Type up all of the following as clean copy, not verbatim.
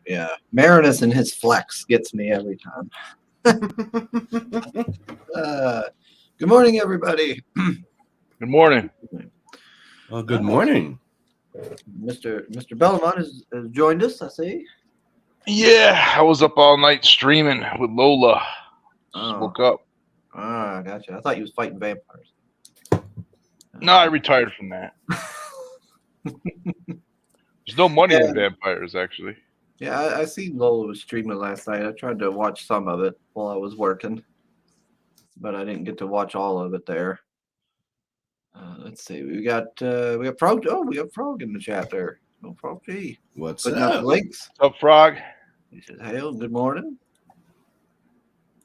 Yeah. Marinus and his flex gets me every time. Good morning, everybody. Good morning. Well, good morning. Mr. Belmont has joined us, I see. Yeah, I was up all night streaming with Lola. Just Oh. woke up. Ah, gotcha. I thought he was fighting vampires. No, I retired from that. There's no money in vampires, actually. Yeah, I see Lola was streaming last night. I tried to watch some of it while I was working, but I didn't get to watch all of it there. Let's see. We got Frog. Oh, we got Frog in the chat there. Oh, Frog G. What's Putting out the up? links. What's up, Frog? He says, "Hail, good morning."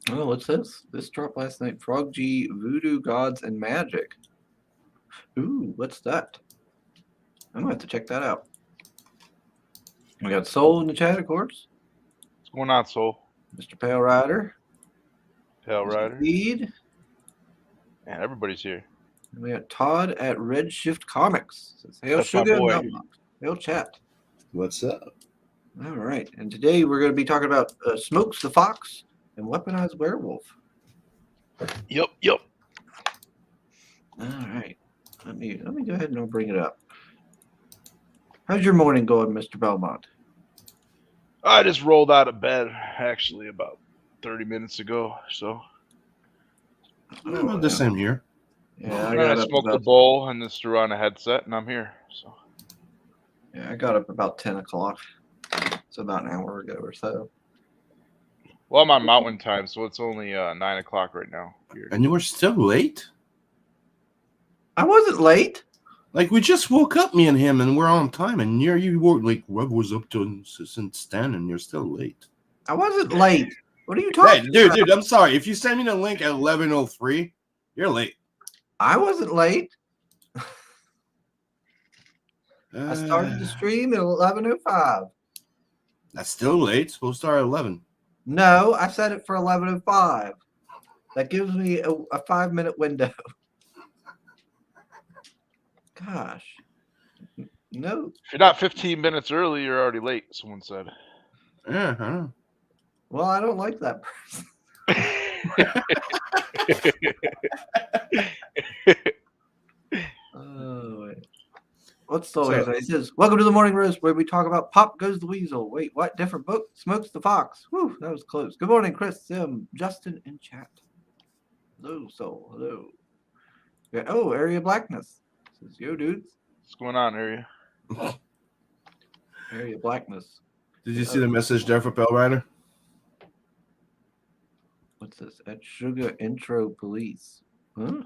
Oh, what's this? This dropped last night. Frog G, Voodoo Gods and Magic. Ooh, what's that? I'm gonna have to check that out. We got Soul in the chat, of course. What's going on, Soul? Mr. Pale Rider. Pale Mr. Rider. Feed. Man, everybody's here. And we got Todd at Redshift Comics. Says, "Hail, That's my Sugar boy. and Belmont. Hail, chat." What's up? All right, and today we're going to be talking about Smokes the Fox and Weaponized Werewolf. Yep. All right, let me go ahead and I'll bring it up. How's your morning going, Mr. Belmont? I just rolled out of bed, actually, about 30 minutes ago. So About the same here. Yeah, I smoked a bowl and just threw on a headset, and I'm here. So yeah, I got up about 10 o'clock. So about an hour ago or so. well, I'm on Mountain Time, so it's only 9 o'clock right now here. And you were still late? I wasn't late. Like, we just woke up, me and him, and we're on time. And you were like, what was up to since then, and you're still late. I wasn't late. What are you talking about? Dude, I'm sorry. If you send me the link at 11:03, you're late. I wasn't late. I started the stream at 11:05. That's still late. It's supposed to start at 11. No, I set it for 11:05. That gives me a 5-minute window. Gosh. No. If you're not 15 minutes early, you're already late, someone said. Yeah, I know. Well, I don't like that person. Oh, wait. What's the way? He says, "Welcome to the Morning Roast, where we talk about Pop Goes the Weasel." Wait, what? Different book? Smokes the Fox. Whew, that was close. Good morning, Chris, Sim, Justin, in chat. Hello, Soul. Hello. Yeah, oh, Area Blackness. Says, "Yo, dudes." What's going on, Area? Area Blackness. Did you see the message there for Pale Rider? What's this? At Sugar Intro Police. Huh?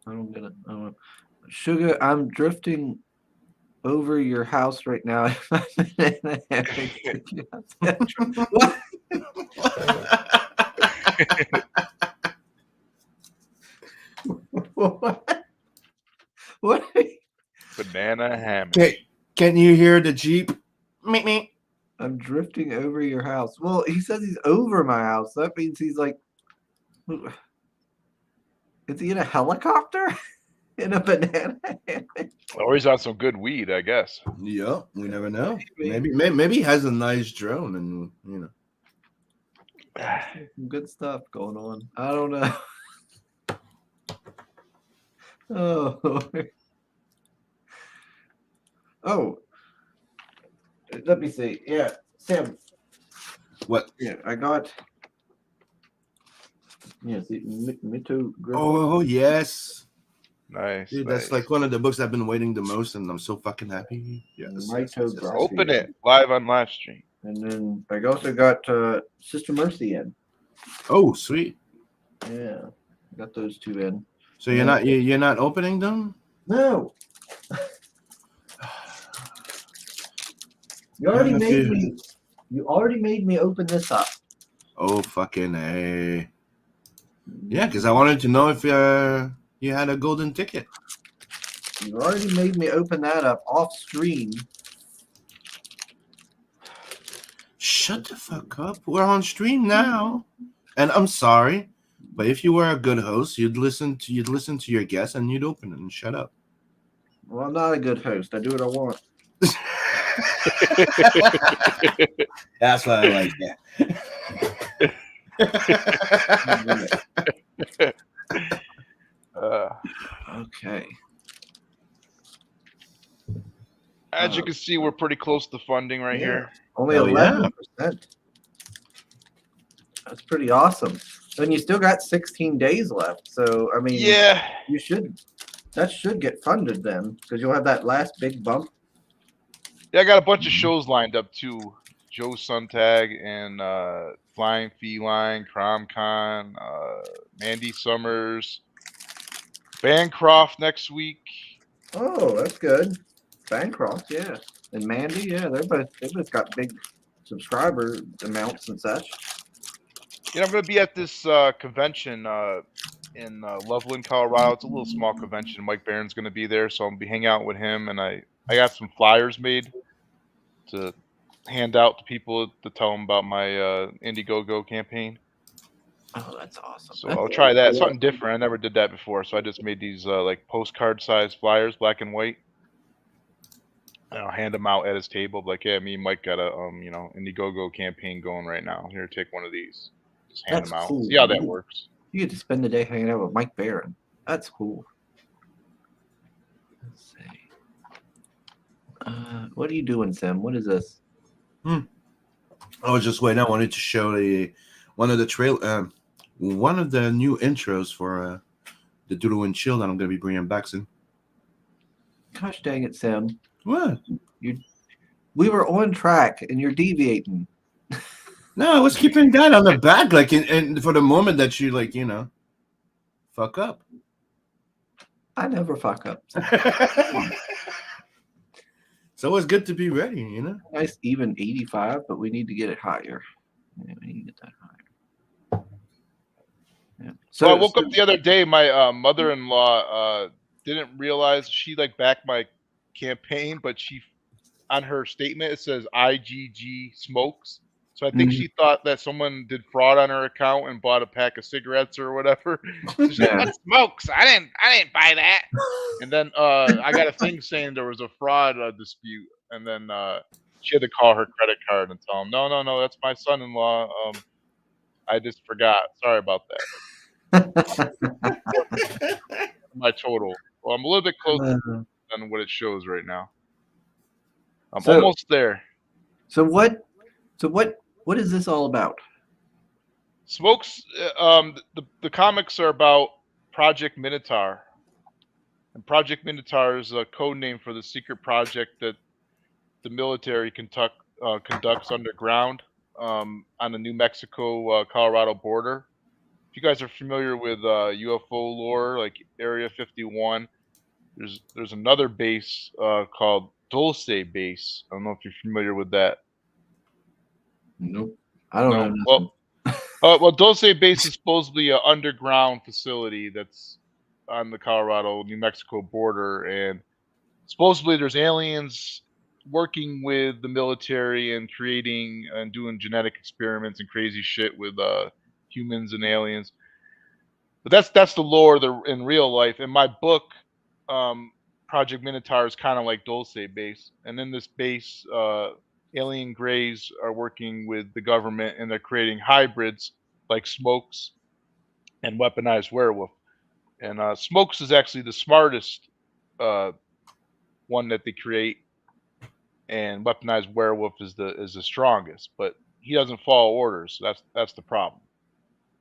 I don't get it. Sugar, I'm drifting over your house right now. What? What? Banana hammock. Hey, can you hear the Jeep? Me. I'm drifting over your house. Well, he says he's over my house. That means he's like, is he in a helicopter? In a banana hammock? Or he's on some good weed, I guess. Yeah, we never know. Maybe he has a nice drone, and Some good stuff going on. I don't know. Oh, let me see. Yeah, Sam. What? Yeah, I got. Yeah, see, Mito. Oh yes. Nice. Dude, that's like one of the books I've been waiting the most, and I'm so fucking happy. Yes. Open it live on live stream. And then I also got Sister Mercy in. Oh, sweet. Yeah, I got those two in. So you're not opening them? No. You already made me open this up. Oh, fucking A. Yeah, because I wanted to know if you had a golden ticket. You already made me open that up off stream. Shut the fuck up. We're on stream now. And I'm sorry, but if you were a good host, you'd listen to your guests and you'd open it and shut up. Well, I'm not a good host. I do what I want. That's what I like. Yeah. Okay. As you can see, we're pretty close to funding right here. Only Hell yeah. 11%. That's pretty awesome. And you still got 16 days left. So I mean, Yeah. that should get funded then, because you'll have that last big bump. Yeah, I got a bunch of shows lined up too. Joe Suntag and Flying Feline, CromCon, Mandy Summers, Bancroft next week. Oh, that's good. Bancroft, yeah. And Mandy, yeah, they both got big subscriber amounts and such. You know, I'm gonna be at this convention in Loveland, Colorado. It's a little small convention. Mike Barron's gonna be there, so I'll be hanging out with him. And I got some flyers made to hand out to people to tell them about my Indiegogo campaign. Oh, that's awesome. So I'll try that. Something different. I never did that before, so I just made these like postcard size flyers, black and white. And I'll hand them out at his table, like, "Yeah, me and Mike got a Indiegogo campaign going right now. Here, take one of these." Just hand That's them out. cool. See how that works. You get to spend the day hanging out with Mike Barron. That's cool. Let's see. What are you doing, Sim? What is this? I was just waiting. I wanted to show one of the new intros for the Doodle and Chill that I'm going to be bringing back soon. Gosh dang it, Sim. What? We were on track and you're deviating. No, I was keeping that on the back, like, and for the moment that you, like, fuck up. I never fuck up. It's always good to be ready, Nice even 85, but we need to get it higher. Yeah, we need to get that higher. Yeah. So I woke up the other day. My mother-in-law didn't realize she backed my campaign, but she on her statement it says IGG smokes. So I think she thought that someone did fraud on her account and bought a pack of cigarettes or whatever. So she's like, "What smokes? I didn't buy that." And then I got a thing saying there was a fraud dispute, and then she had to call her credit card and tell them, "No, that's my son-in-law. I just forgot. Sorry about that." My total. Well, I'm a little bit closer than what it shows right now. I'm almost there. So what is this all about? Smokes. The comics are about Project Minotaur, and Project Minotaur is a code name for the secret project that the military conducts underground on the New Mexico Colorado border. If you guys are familiar with UFO lore, like Area 51, there's another base called Dulce Base. I don't know if you're familiar with that. Nope. I don't know. Well, Dulce Base is supposedly an underground facility that's on the Colorado-New Mexico border, and supposedly there's aliens working with the military and creating and doing genetic experiments and crazy shit with humans and aliens. But that's the lore in real life. In my book, Project Minotaur is kind of like Dulce Base, and in this base, alien greys are working with the government, and they're creating hybrids like Smokes and Weaponized Werewolf. And Smokes is actually the smartest one that they create, and Weaponized Werewolf is the strongest, but he doesn't follow orders. So that's the problem.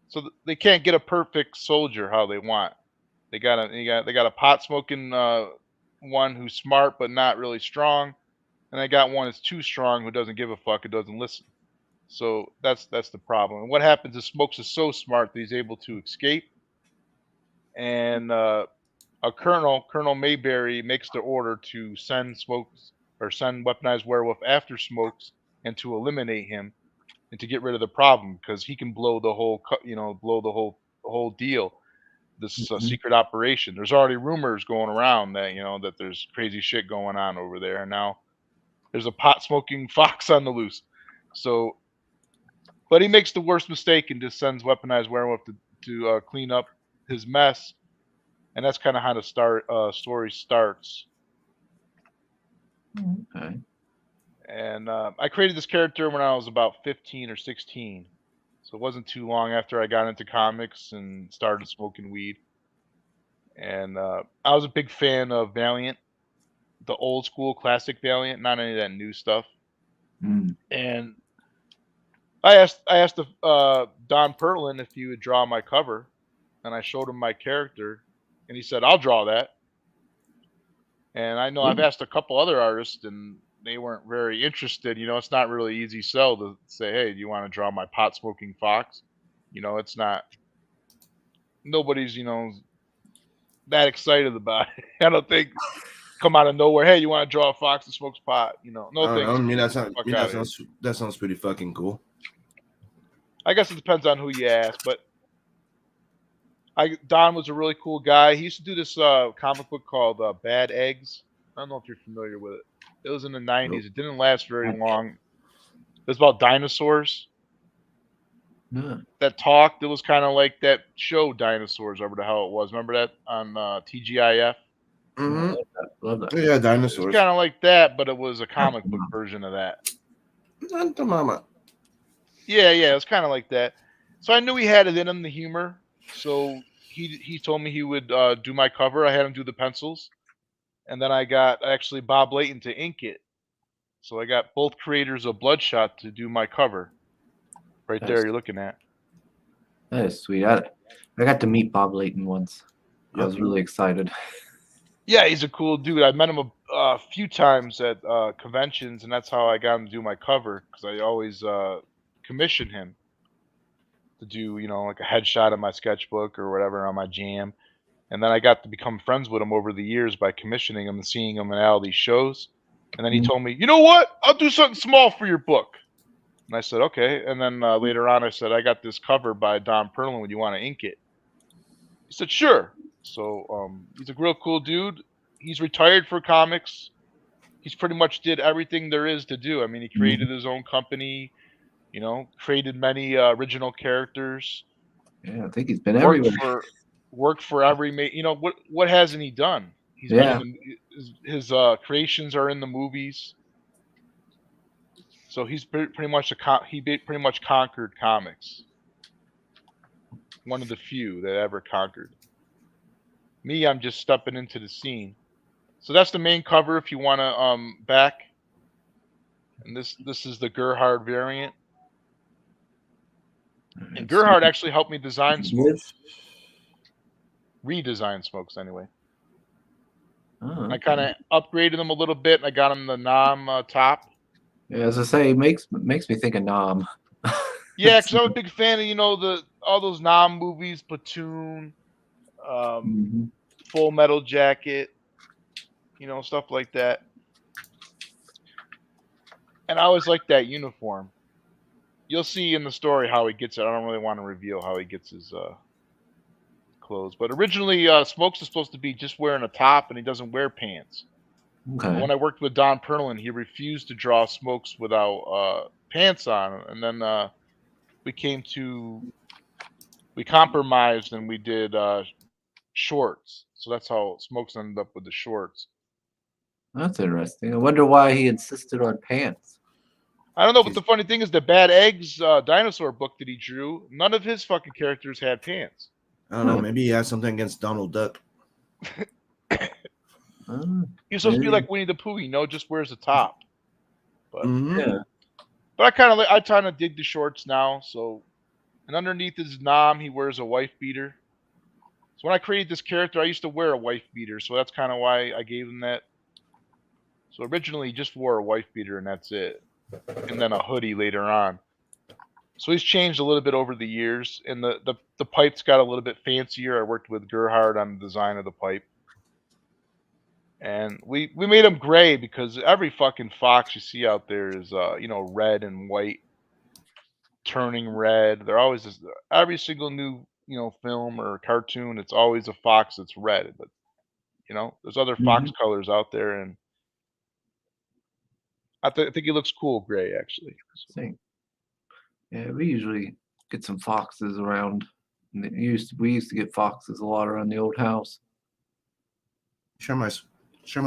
So they can't get a perfect soldier how they want. They got a pot smoking one who's smart but not really strong, and they got one that's too strong who doesn't give a fuck, who doesn't listen. So that's the problem. And what happens is Smokes is so smart that he's able to escape, and a Colonel Mayberry makes the order to send Smokes or send Weaponized Werewolf after Smokes and to eliminate him and to get rid of the problem, because he can blow the whole whole deal. This secret operation. There's already rumors going around that that there's crazy shit going on over there, and now there's a pot smoking fox on the loose. So, but he makes the worst mistake and just sends Weaponized Werewolf to clean up his mess, and that's kind of how the story starts. Okay. And I created this character when I was about 15 or 16. So it wasn't too long after I got into comics and started smoking weed. And I was a big fan of Valiant, the old school classic Valiant, not any of that new stuff. Mm. And I asked Don Perlin if he would draw my cover, and I showed him my character, and he said, "I'll draw that." And I know I've asked a couple other artists, and they weren't very interested. It's not really easy sell to say, "Hey, do you want to draw my pot smoking fox?" It's not. Nobody's that excited about it. I don't think come out of nowhere. Hey, you want to draw a fox that smokes pot? No I don't know. thanks. I mean, Fuck outta here. that sounds pretty fucking cool. I guess it depends on who you ask, but Don was a really cool guy. He used to do this comic book called Bad Eggs. I don't know if you're familiar with it. It was in the 90s. Nope. It didn't last very long. It was about dinosaurs Yeah. that talked. It was kind of like that show Dinosaurs, over the hell it was. Remember that on TGIF? Mm-hmm. Love that. Yeah, It's dinosaurs. kind of like that, but it was a comic book version of that. Santa Mama. Yeah, it was kind of like that. So I knew he had it in him, the humor. So he told me he would do my cover. I had him do the pencils, and then I got actually Bob Layton to ink it. So I got both creators of Bloodshot to do my cover. Right there, Nice. you're looking at. That is sweet. I got to meet Bob Layton once. I Yep. was really excited. Yeah, he's a cool dude. I met him a few times at conventions, and that's how I got him to do my cover, because I always commission him to do, like a headshot of my sketchbook or whatever on my jam. And then I got to become friends with him over the years by commissioning him and seeing him in all these shows. And then he told me, "You know what? I'll do something small for your book." And I said, "Okay." And then later on, I said, "I got this cover by Don Perlin. Would you want to ink it?" He said, "Sure." So he's a real cool dude. He's retired for comics. He's pretty much did everything there is to do. I mean, he created his own company, created many original characters. Yeah, I think he's been everywhere. Worked for every what hasn't he done? He's been in his creations are in the movies. So he's pretty much pretty much conquered comics. One of the few that ever conquered. Me, I'm just stepping into the scene. So that's the main cover if you want to back. And this is the Gerhard variant. And Gerhard actually helped me design Smokes. Redesign Smokes anyway. Oh, I kind of upgraded them a little bit. And I got him the Nom top. Yeah, as I say, it makes me think of Nom. Yeah, because I'm a big fan of all those Nom movies, Platoon, Full Metal Jacket, stuff like that. And I always like that uniform. You'll see in the story how he gets it. I don't really want to reveal how he gets his clothes. But originally, Smokes is supposed to be just wearing a top, and he doesn't wear pants. Okay. When I worked with Don Perlin, he refused to draw Smokes without pants on. And then we compromised and we did shorts. So that's how Smokes ended up with the shorts. That's interesting. I wonder why he insisted on pants. I don't know, but the funny thing is the Bad Eggs dinosaur book that he drew, none of his fucking characters had pants. I don't know. Maybe he has something against Donald Duck. He's supposed to be like Winnie the Pooh, just wears a top. But Yeah. But I kind of dig the shorts now. So, and underneath his Nom, he wears a wife beater. So when I created this character, I used to wear a wife beater, so that's kind of why I gave him that. So originally, he just wore a wife beater and that's it, and then a hoodie later on. So he's changed a little bit over the years, and the pipe's got a little bit fancier. I worked with Gerhard on the design of the pipe. And we made them gray because every fucking fox you see out there is red and white, turning red. They're always every single new film or cartoon. It's always a fox that's red, but there's other fox colors out there, and I think he looks cool gray actually. So. Yeah, we usually get some foxes around. We used to get foxes a lot around the old house. Share my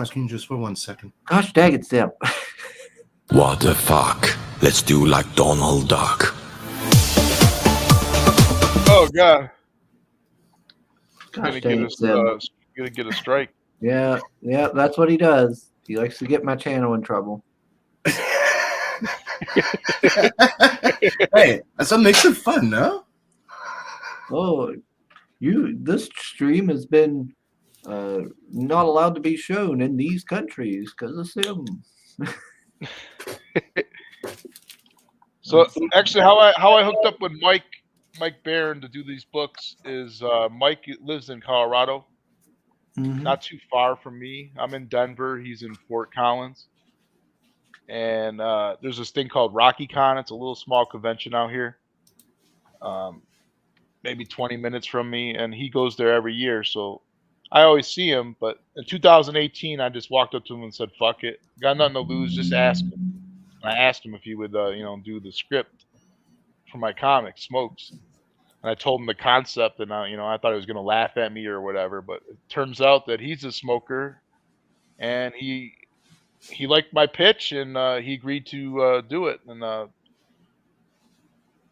screen just for 1 second. Gosh dang it, Step. What the fuck? Let's do like Donald Duck. Oh God. Gosh dang it, Sim. Gonna get a strike. Yeah, that's what he does. He likes to get my channel in trouble. Hey, that's what makes it fun, no? Oh, this stream has been not allowed to be shown in these countries because of Sim. So actually, how I hooked up with Mike Barron to do these books is Mike lives in Colorado, not too far from me. I'm in Denver. He's in Fort Collins, and there's this thing called RockyCon. It's a little small convention out here, maybe 20 minutes from me, and he goes there every year. So I always see him. But in 2018, I just walked up to him and said, "Fuck it, got nothing to lose. Just ask him." And I asked him if he would, do the script for my comic, Smokes. And I told him the concept, and I thought he was going to laugh at me or whatever. But it turns out that he's a smoker, and he liked my pitch, and he agreed to do it.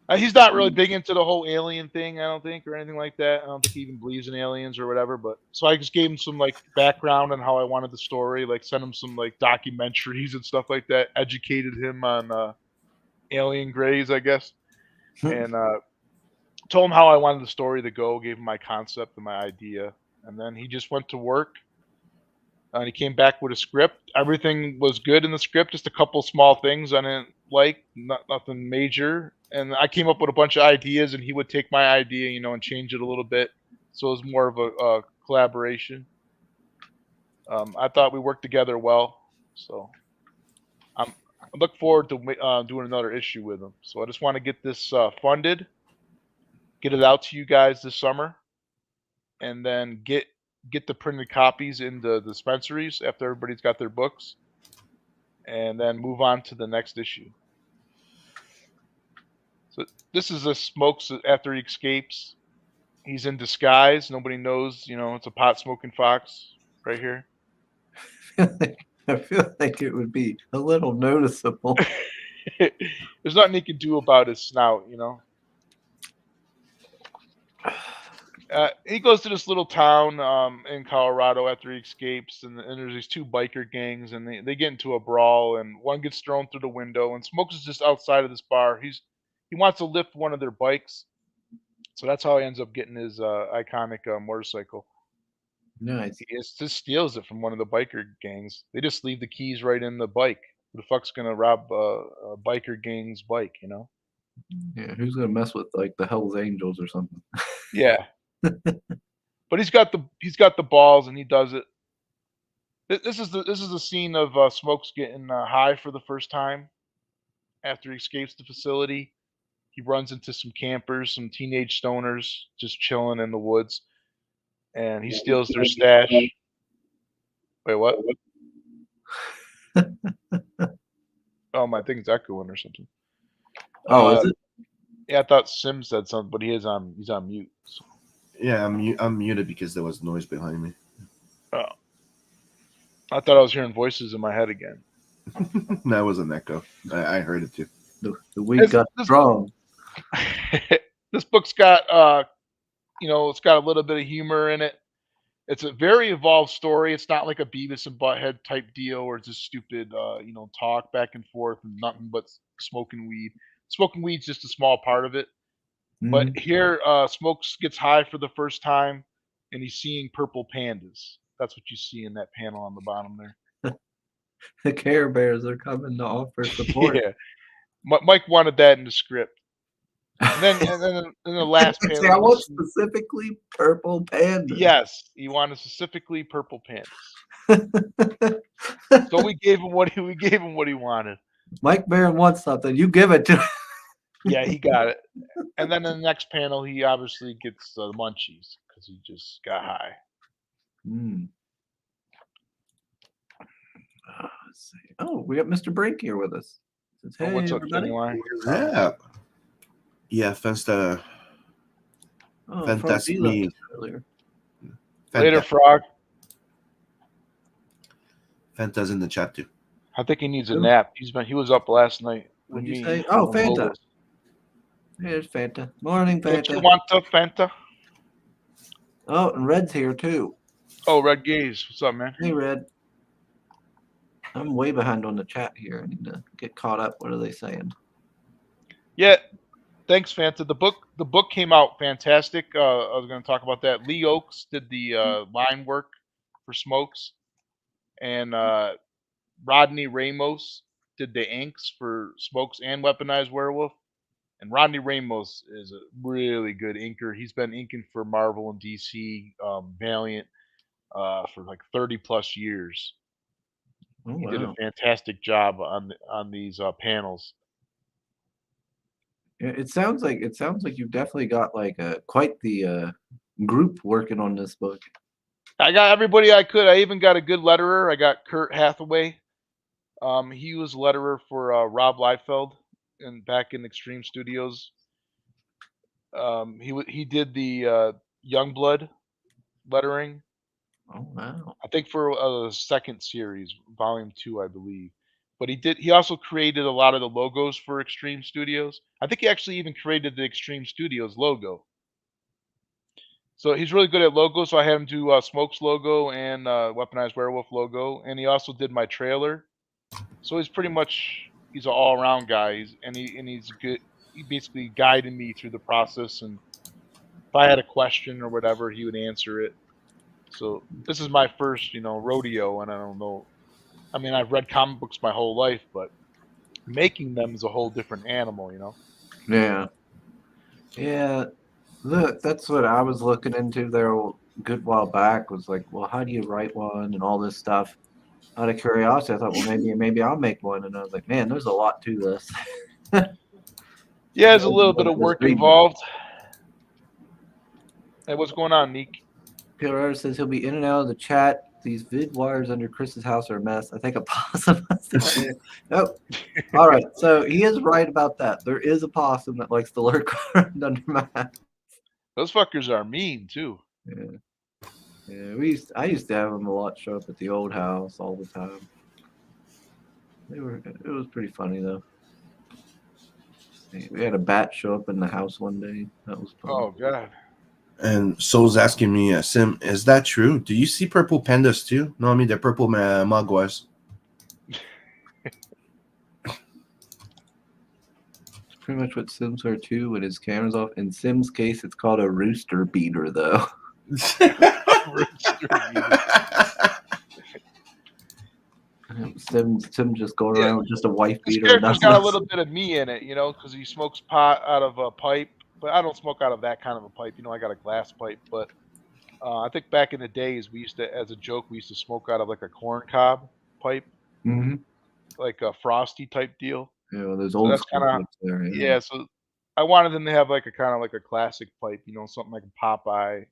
And he's not really big into the whole alien thing, I don't think, or anything like that. I don't think he even believes in aliens or whatever. But so I just gave him some like background on how I wanted the story, like sent him some like documentaries and stuff like that. Educated him on alien grays, I guess, and told him how I wanted the story to go. Gave him my concept and my idea, and then he just went to work. And he came back with a script. Everything was good in the script, just a couple small things I didn't like, nothing major. And I came up with a bunch of ideas, and he would take my idea, and change it a little bit. So it was more of a collaboration. I thought we worked together well, so I look forward to doing another issue with him. So I just want to get this funded, get it out to you guys this summer, and then get the printed copies in the dispensaries after everybody's got their books, and then move on to the next issue. So this is a Smokes after he escapes. He's in disguise. Nobody knows, it's a pot smoking fox right here. I feel like it would be a little noticeable. There's nothing he can do about his snout, He goes to this little town in Colorado after he escapes, and there's these two biker gangs, and they get into a brawl, and one gets thrown through the window, and Smokes is just outside of this bar. He wants to lift one of their bikes, so that's how he ends up getting his iconic motorcycle. Nice. He just steals it from one of the biker gangs. They just leave the keys right in the bike. Who the fuck's gonna rob a biker gang's bike, Yeah, who's gonna mess with like the Hell's Angels or something? Yeah. But he's got the balls, and he does it. This is the scene of Smokes getting high for the first time after he escapes the facility. He runs into some campers, some teenage stoners, just chilling in the woods, and he steals their stash. Wait, what? Oh, my thing's echoing or something. Oh, is it? Yeah, I thought Sim said something, but he's on mute. So. Yeah, I'm muted because there was noise behind me. Oh. I thought I was hearing voices in my head again. That was an echo. I heard it too. The week got strong. This book's got it's got a little bit of humor in it. It's a very evolved story. It's not like a Beavis and Butthead type deal where it's just stupid talk back and forth and nothing but smoking weed. Smoking weed's just a small part of it. But here, Smokes gets high for the first time, and he's seeing purple pandas. That's what you see in that panel on the bottom there. The Care Bears are coming to offer support. Yeah, Mike wanted that in the script. And then in the last panel, See, I want specifically purple pandas. Yes, he wanted specifically purple pandas. So we gave him what he wanted. Mike Barron wants something. You give it to him. Yeah, he got it. And then in the next panel, he obviously gets the munchies because he just got high. Let's see. Oh, we got Mr. Brink here with us. Says, hey, what's up, everybody. Yeah. Yeah, fantastic me. Later, Frog. Fanta's in the chat too. I think he needs a Who? nap. He was up last night with What'd you me. say? Oh, on Fanta. Logos. Here's Fanta. Morning, Don't you Fanta. want a Fanta? Oh, and Red's here too. Oh, Red Gaze. What's up, man? Hey, Red. I'm way behind on the chat here. I need to get caught up. What are they saying? Yeah. Thanks, Fanta. The book came out fantastic. I was going to talk about that. Lee Oakes did the line work for Smokes, and Rodney Ramos did the inks for Smokes and Weaponized Werewolf. And Rodney Ramos is a really good inker. He's been inking for Marvel and DC, Valiant, for like 30 plus years. Oh, He did a wow. fantastic job on these panels. Yeah, it sounds like you've definitely got like quite the group working on this book. I got everybody I could. I even got a good letterer. I got Kurt Hathaway. He was letterer for Rob Liefeld back in Extreme Studios. He did the Youngblood lettering. Oh, wow. I think for the second series, volume 2, I believe. But he also created a lot of the logos for Extreme Studios. I think he actually even created the Extreme Studios logo. So he's really good at logos. So I had him do Smoke's logo and Weaponized Werewolf logo, and he also did my trailer. So he's an all around guy. He's good. He basically guided me through the process, and if I had a question or whatever, he would answer it. So this is my first, rodeo, and I don't know. I mean, I've read comic books my whole life, but making them is a whole different animal, Yeah. Yeah. Look, that's what I was looking into there a good while back. Was like, well, how do you write one and all this stuff? Out of curiosity, I thought, well, maybe I'll make one, and I was like, man, there's a lot to this. Yeah, there's a little bit of Just work reading it. involved. Hey, what's going on, Neek? Pierre says he'll be in and out of the chat. These vid wires under Chris's house are a mess. I think a possum must have got in. Nope. All right. So he is right about that. There is a possum that likes to lurk around under my house. Those fuckers are mean too. Yeah. Yeah. I used to have them a lot show up at the old house all the time. It was pretty funny though. We had a bat show up in the house one day. That was fun. Oh god. And Soul's asking me, Sim, is that true? Do you see purple pandas too? No, I mean the purple magwas. It's pretty much what Sims are too when his camera's off. In Sim's case, it's called a rooster beater though. Sim just going around with just a wife This beater. character's got a little bit of me in it, because he smokes pot out of a pipe. But I don't smoke out of that kind of a pipe. I got a glass pipe. But I think back in the days, we used to, as a joke, we used to smoke out of like a corn cob pipe, like a frosty type deal. Yeah, well, there's So old that's school kind of pipes there. yeah. So I wanted them to have like a kind of like a classic pipe, something like a Popeye,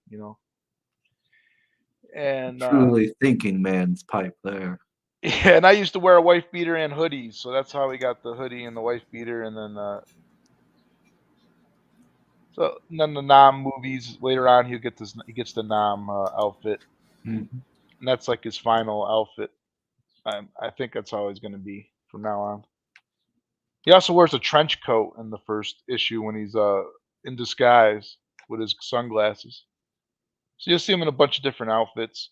And Truly thinking man's pipe there. yeah, and I used to wear a wife beater and hoodies, so that's how we got the hoodie and the wife beater, and then the Nam movies later on he gets the Nam outfit, and that's like his final outfit. I think that's how he's gonna be from now on. He also wears a trench coat in the first issue when he's in disguise with his sunglasses. So you'll see him in a bunch of different outfits.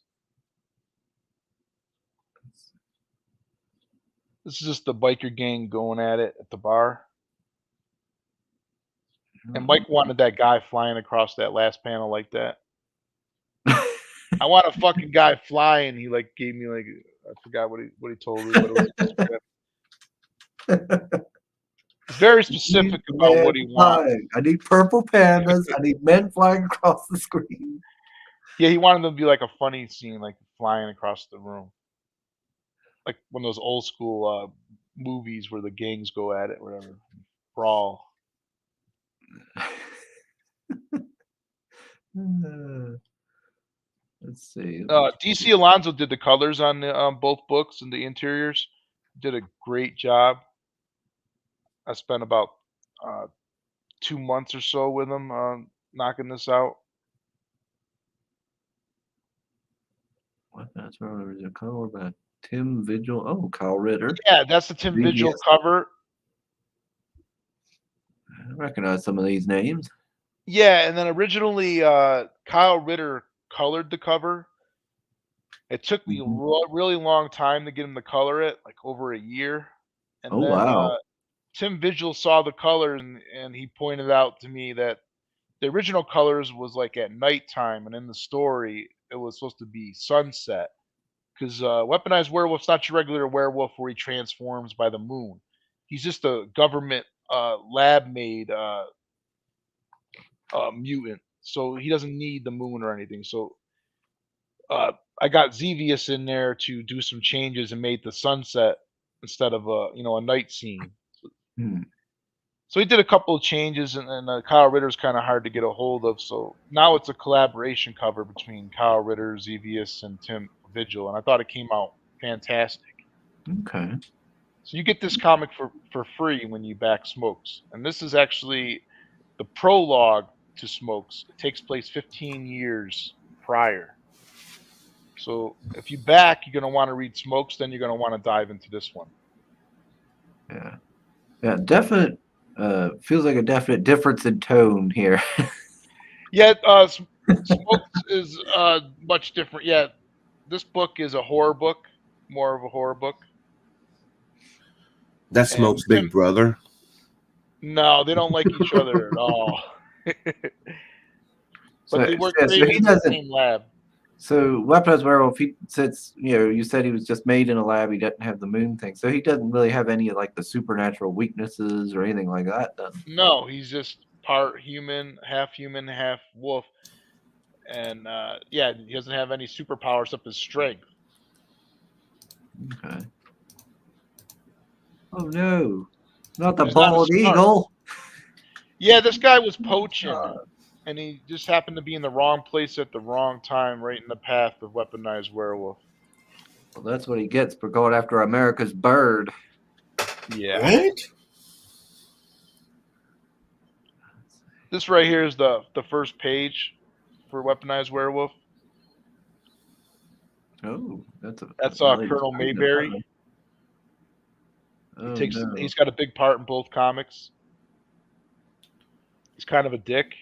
This is just the biker gang going at it at the bar. And Mike wanted that guy flying across that last panel like that. I want a fucking guy flying. He like gave me like I forgot what he told me, but it was very specific about what he wants. I need purple pandas. I need men flying across the screen. Yeah, he wanted them to be like a funny scene, like flying across the room, like one of those old school movies where the gangs go at it, whatever, brawl. Let's see. DC Alonso did the colors on both books and the interiors. Did a great job. I spent about 2 months or so with him knocking this out. What? That's where there's a color back. Tim Vigil. Oh, Kyle Ritter. Yeah, that's the Tim Vigil VBS. cover. I recognize some of these names. Yeah, and then originally Kyle Ritter colored the cover. It took me a really long time to get him to color it, like over a year. And Oh, then wow. Tim Vigil saw the colors and he pointed out to me that the original colors was like at nighttime, and in the story it was supposed to be sunset. Because Weaponized Werewolf's not your regular werewolf where he transforms by the moon. He's just a government lab-made mutant, so he doesn't need the moon or anything. So I got Xevious in there to do some changes and made the sunset instead of a night scene. Hmm. So he did a couple of changes, and Kyle Ritter's kind of hard to get a hold of. So now it's a collaboration cover between Kyle Ritter, Xevious, and Tim Vigil, and I thought it came out fantastic. Okay. So you get this comic for free when you back Smokes, and this is actually the prologue to Smokes. It takes place 15 years prior. So if you back, you're going to want to read Smokes, then you're going to want to dive into this one. Yeah. Yeah, definite. Feels like a definite difference in tone here. Yeah, Smokes is much different. Yeah, this book is a horror book, more of a horror book. That's Smoke's big brother. No, they don't like each other at all. But they work so he in the doesn't. same lab. So Weaponized Werewolf, since you said he was just made in a lab, he doesn't have the moon thing, so he doesn't really have any of like the supernatural weaknesses or anything like that. No, he's just part human, half wolf, and yeah, he doesn't have any superpowers except his strength. Okay. Oh no, not the He's not a bald star. eagle. Yeah, this guy was poaching, and he just happened to be in the wrong place at the wrong time, right in the path of Weaponized Werewolf. Well, that's what he gets for going after America's bird. Yeah. What? This right here is the first page for Weaponized Werewolf. Oh, that's Colonel Mayberry. Oh, he's got a big part in both comics. He's kind of a dick.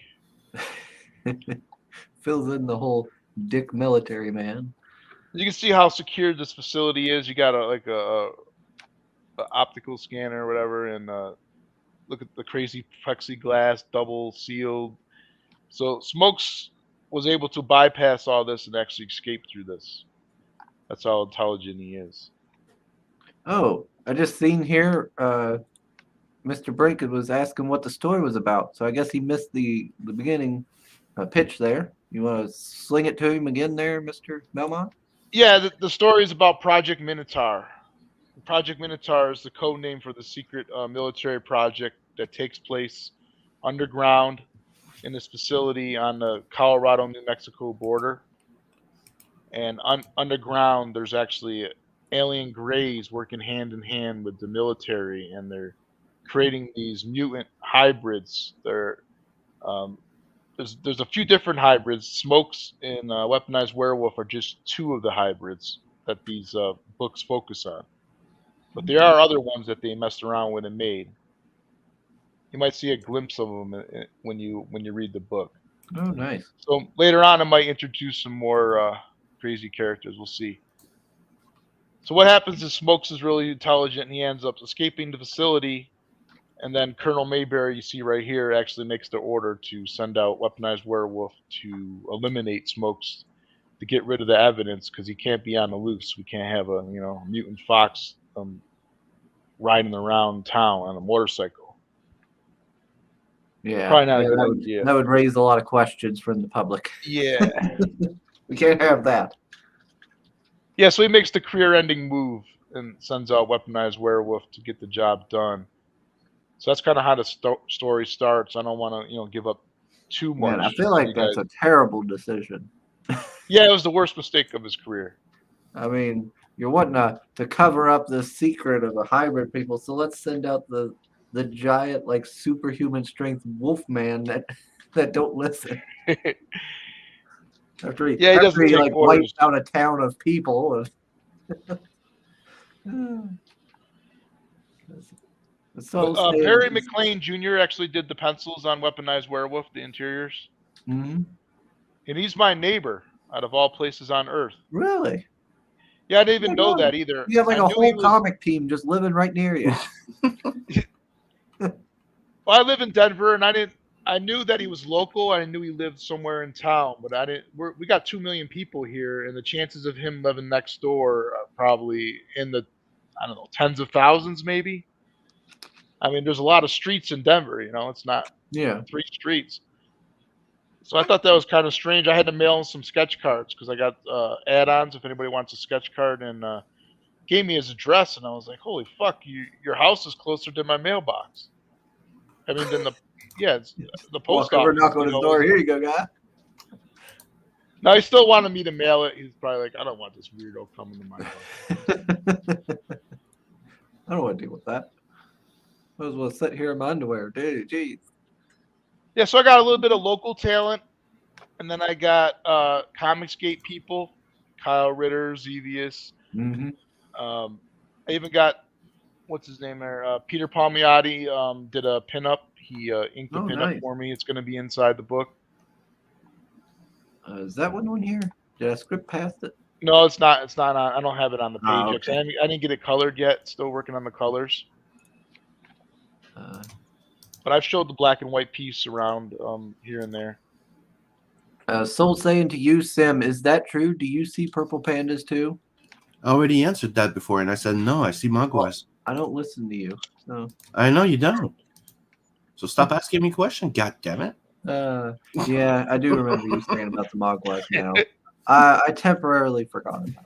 Fills in the whole dick military man. You can see how secure this facility is. You got a optical scanner or whatever, and look at the crazy plexiglass, double sealed. So Smokes was able to bypass all this and actually escape through this. That's how intelligent he is. Oh, I just seen here, Mr. Brink was asking what the story was about. So I guess he missed the beginning pitch there. You want to sling it to him again there, Mr. Belmont? Yeah, the story is about Project Minotaur. Project Minotaur is the code name for the secret military project that takes place underground in this facility on the Colorado-New Mexico border. And underground, there's actually alien greys working hand in hand with the military, and they're creating these mutant hybrids. There's a few different hybrids. Smokes and Weaponized Werewolf are just two of the hybrids that these books focus on. But there are other ones that they messed around with and made. You might see a glimpse of them when you read the book. Oh, nice. So later on, I might introduce some more crazy characters. We'll see. So what happens is Smokes is really intelligent, and he ends up escaping the facility. And then Colonel Mayberry, you see right here, actually makes the order to send out Weaponized Werewolf to eliminate Smokes, to get rid of the evidence, because he can't be on the loose. We can't have a mutant fox riding around town on a motorcycle. Yeah, probably not a good idea. That would raise a lot of questions from the public. Yeah. We can't have that. Yeah, so he makes the career-ending move and sends out Weaponized Werewolf to get the job done. So that's kind of how the story starts. I don't want to, give up too much. Man, I feel like that's a terrible decision. Yeah, it was the worst mistake of his career. I mean, you're wanting to cover up the secret of the hybrid people, so let's send out the giant, like, superhuman strength wolf man that don't listen. After he doesn't take like orders. wiped out a town of people. So Perry McLean Jr. actually did the pencils on Weaponized Werewolf, the interiors. Mm-hmm. And he's my neighbor out of all places on Earth. Really? Yeah, I didn't even know that either. You have like I a knew whole comic team just living right near you. Well, I live in Denver, and I knew that he was local. I knew he lived somewhere in town, but I didn't. We got 2 million people here, and the chances of him living next door are probably in the, I don't know, tens of thousands, maybe. I mean, there's a lot of streets in Denver. It's not Yeah. 3 streets. So I thought that was kind of strange. I had to mail him some sketch cards because I got add-ons if anybody wants a sketch card, and gave me his address, and I was like, "Holy fuck, your house is closer to my mailbox." I mean, than the it's the post Walk over, office. knock on his door. Here you go, guy. No, he still wanted me to mail it. He's probably like, "I don't want this weirdo coming to my house." I don't want to deal with that. Might as well sit here in my underwear, dude. Jeez. Yeah, so I got a little bit of local talent, and then I got Comicsgate people, Kyle Ritter, Zevius. Mm-hmm. I even got what's his name there, Peter Palmiotti. Did a pinup. He inked a pinup for me. It's going to be inside the book. Is that one on here? Did I script past it? No, it's not. It's not on. I don't have it on the page yet. Okay. I didn't get it colored yet. Still working on the colors. But I've showed the black and white piece around here and there. Soul saying to you, Sim, is that true? Do you see purple pandas too? I already answered that before, and I said no. I see mogwais. Well, I don't listen to you. So. I know you don't. So stop asking me questions. God damn it. Yeah, I do remember you saying about the mogwais now. I temporarily forgot about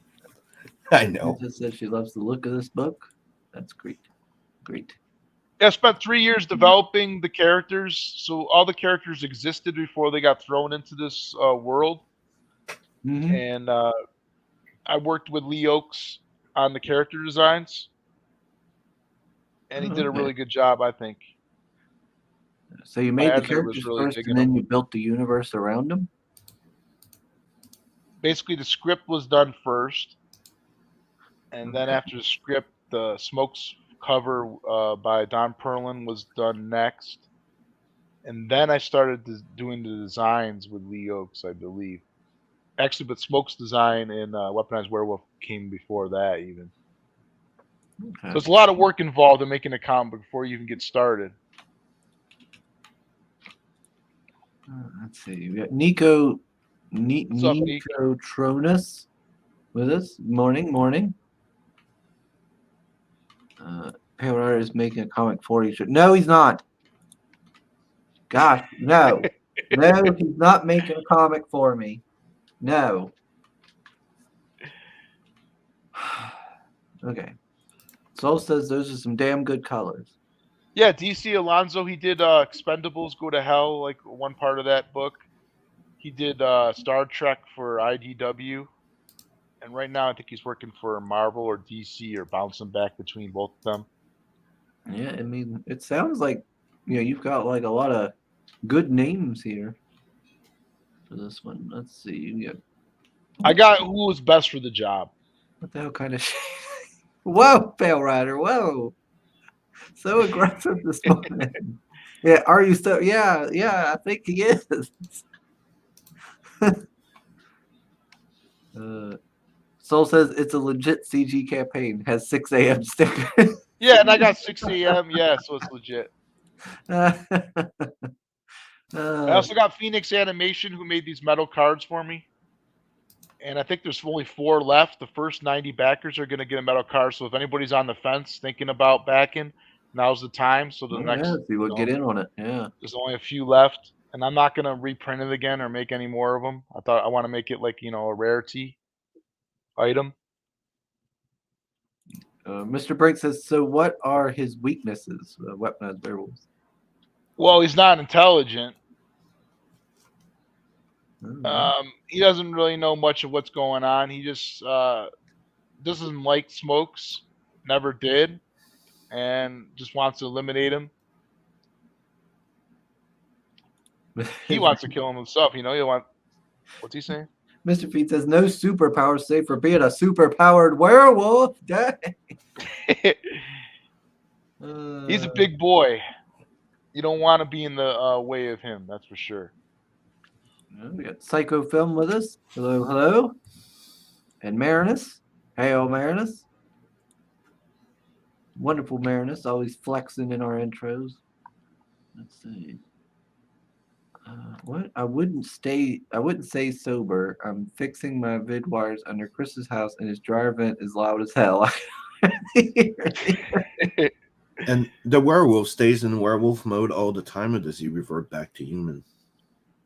it. I know. She just said she loves the look of this book. That's great. Great. I spent 3 years developing the characters, so all the characters existed before they got thrown into this world. Mm-hmm. And I worked with Lee Oakes on the character designs, and he did a really good job, I think. So you made the characters really first, and then you built the universe around them? Basically, the script was done first, and then after the script, the Smokes cover by Don Perlin was done next, and then I started doing the designs with Lee Oakes, I believe. Actually, but Smoke's design in Weaponized Werewolf came before that even. Okay. So there's a lot of work involved in making a comic book before you even get started. Let's see. We got Nico Tronus with us. Morning. Pale Rider is making a comic for you. No, he's not. Gosh, no. No, he's not making a comic for me. No. Okay. Soul says those are some damn good colors. Yeah, DC Alonso, he did Expendables Go to Hell, like one part of that book. He did Star Trek for IDW. And right now I think he's working for Marvel or DC or bouncing back between both of them. Yeah, I mean, it sounds like, you've got like a lot of good names here for this one. Let's see. I got who was best for the job. What the hell kind of shit? Whoa, Pale Rider, whoa. So aggressive this morning. Yeah, are you so? Yeah, I think he is. Soul says it's a legit CG campaign. Has 6 a.m. sticker. Yeah, and I got 6 a.m. Yeah, so it's legit. I also got Phoenix Animation, who made these metal cards for me. And I think there's only 4 left. The first 90 backers are going to get a metal card. So if anybody's on the fence thinking about backing, now's the time. So the next, we'll get in on it. Yeah, there's only a few left, and I'm not going to reprint it again or make any more of them. I want to make it like a rarity item. Mr. Brink says, so what are his weaknesses? Weaponized werewolves. Well, he's not intelligent. He doesn't really know much of what's going on. He just doesn't like Smokes, never did, and just wants to eliminate him. He wants to kill him himself. What's he saying? Mr. Feet says no superpower save for being a super-powered werewolf. Dang. He's a big boy. You don't want to be in the way of him, that's for sure. We got Psycho Film with us. Hello, hello. And Marinus. Hey-o, Marinus. Wonderful Marinus, always flexing in our intros. Let's see. What? I wouldn't say sober. I'm fixing my vid wires under Chris's house, and his dryer vent is loud as hell. And the werewolf stays in werewolf mode all the time, or does he revert back to human?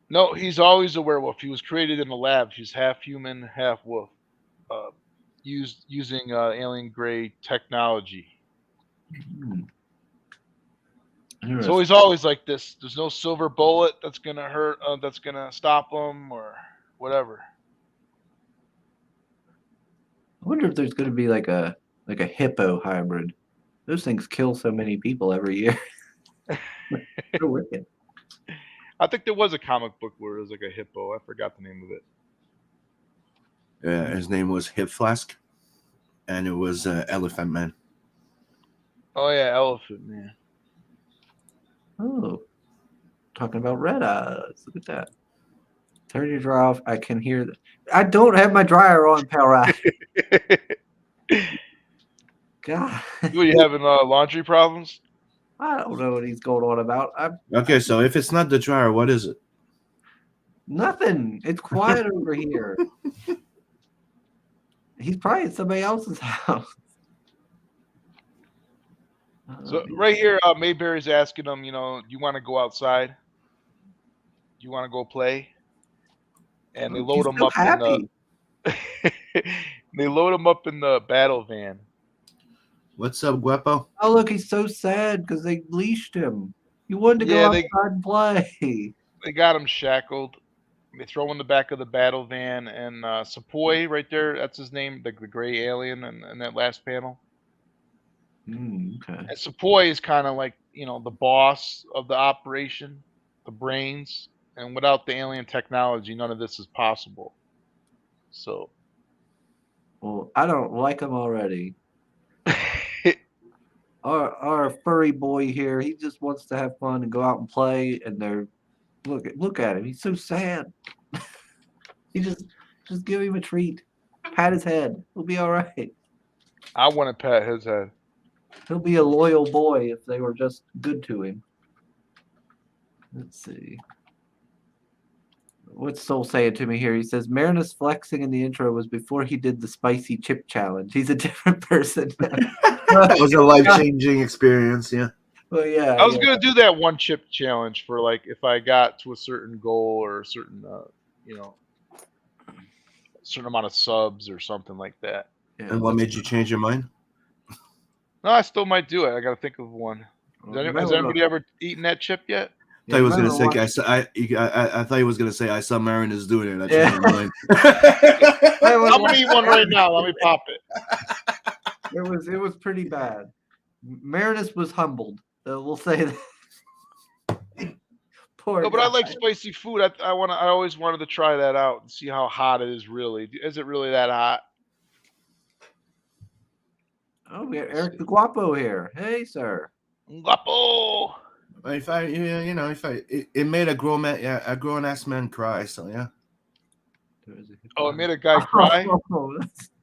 No, he's always a werewolf. He was created in a lab. He's half human, half wolf. Using alien gray technology. So he's always like this. There's no silver bullet that's gonna hurt. That's gonna stop him or whatever. I wonder if there's going to be like a hippo hybrid. Those things kill so many people every year. They're wicked. I think there was a comic book where it was like a hippo. I forgot the name of it. His name was Hip Flask, and it was Elephant Man. Oh yeah, Elephant Man. Oh, talking about red eyes. Look at that. Turn your dryer off. I can hear that. I don't have my dryer on, pal. Right? God. What, you having laundry problems? I don't know what he's going on about. Okay, so if it's not the dryer, what is it? Nothing. It's quiet over here. He's probably at somebody else's house. So right here, Mayberry's asking him, do you want to go outside? Do you want to go play? And they load him up in they load him up in the battle van. What's up, Guapo? Oh, look, he's so sad because they leashed him. He wanted to go outside and play. They got him shackled. They throw him in the back of the battle van, and Sepoy right there, that's his name, the gray alien in that last panel. Okay. And Sepoy is kind of like, the boss of the operation, the brains. And without the alien technology, none of this is possible. So. Well, I don't like him already. Our furry boy here, he just wants to have fun and go out and play. And they're look at him. He's so sad. He just give him a treat. Pat his head. He'll be all right. I want to pat his head. He'll be a loyal boy if they were just good to him. Let's see. What's Soul saying to me here? He says, Marinus flexing in the intro was before he did the spicy chip challenge. He's a different person. That was a life-changing experience, yeah. Well, yeah. I was going to do that one chip challenge for, like, if I got to a certain goal or a certain, certain amount of subs or something like that. Yeah, and what made you change your mind? No, I still might do it. I got to think of one. Has anybody ever eaten that chip yet? I thought he was going to say, I thought he was going to say, I saw Marinus doing it. I changed my mind. I'm going to eat one right now. Let me pop it. It was pretty bad. Marinus was humbled. We'll say that. Poor No, but guy. I like spicy food. I always wanted to try that out and see how hot it is really. Is it really that hot? Oh, we got Eric the Guapo here. Hey, sir. Guapo. It made a grown ass man cry. So yeah. Oh, it made a guy cry.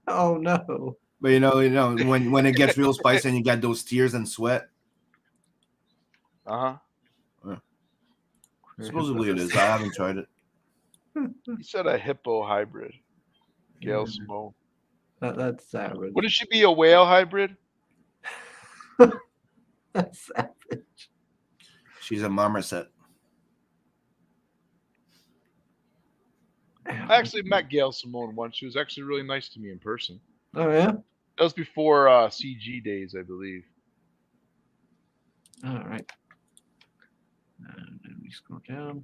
Oh no. But when it gets real spicy and you got those tears and sweat. Yeah. Supposedly it is. I haven't tried it. He said a hippo hybrid. Gail Simone. That's savage. Wouldn't she be a whale hybrid? That's savage. She's a marmoset. I actually met Gail Simone once. She was actually really nice to me in person. Oh yeah. That was before CG days, I believe. All right. And then we scroll down.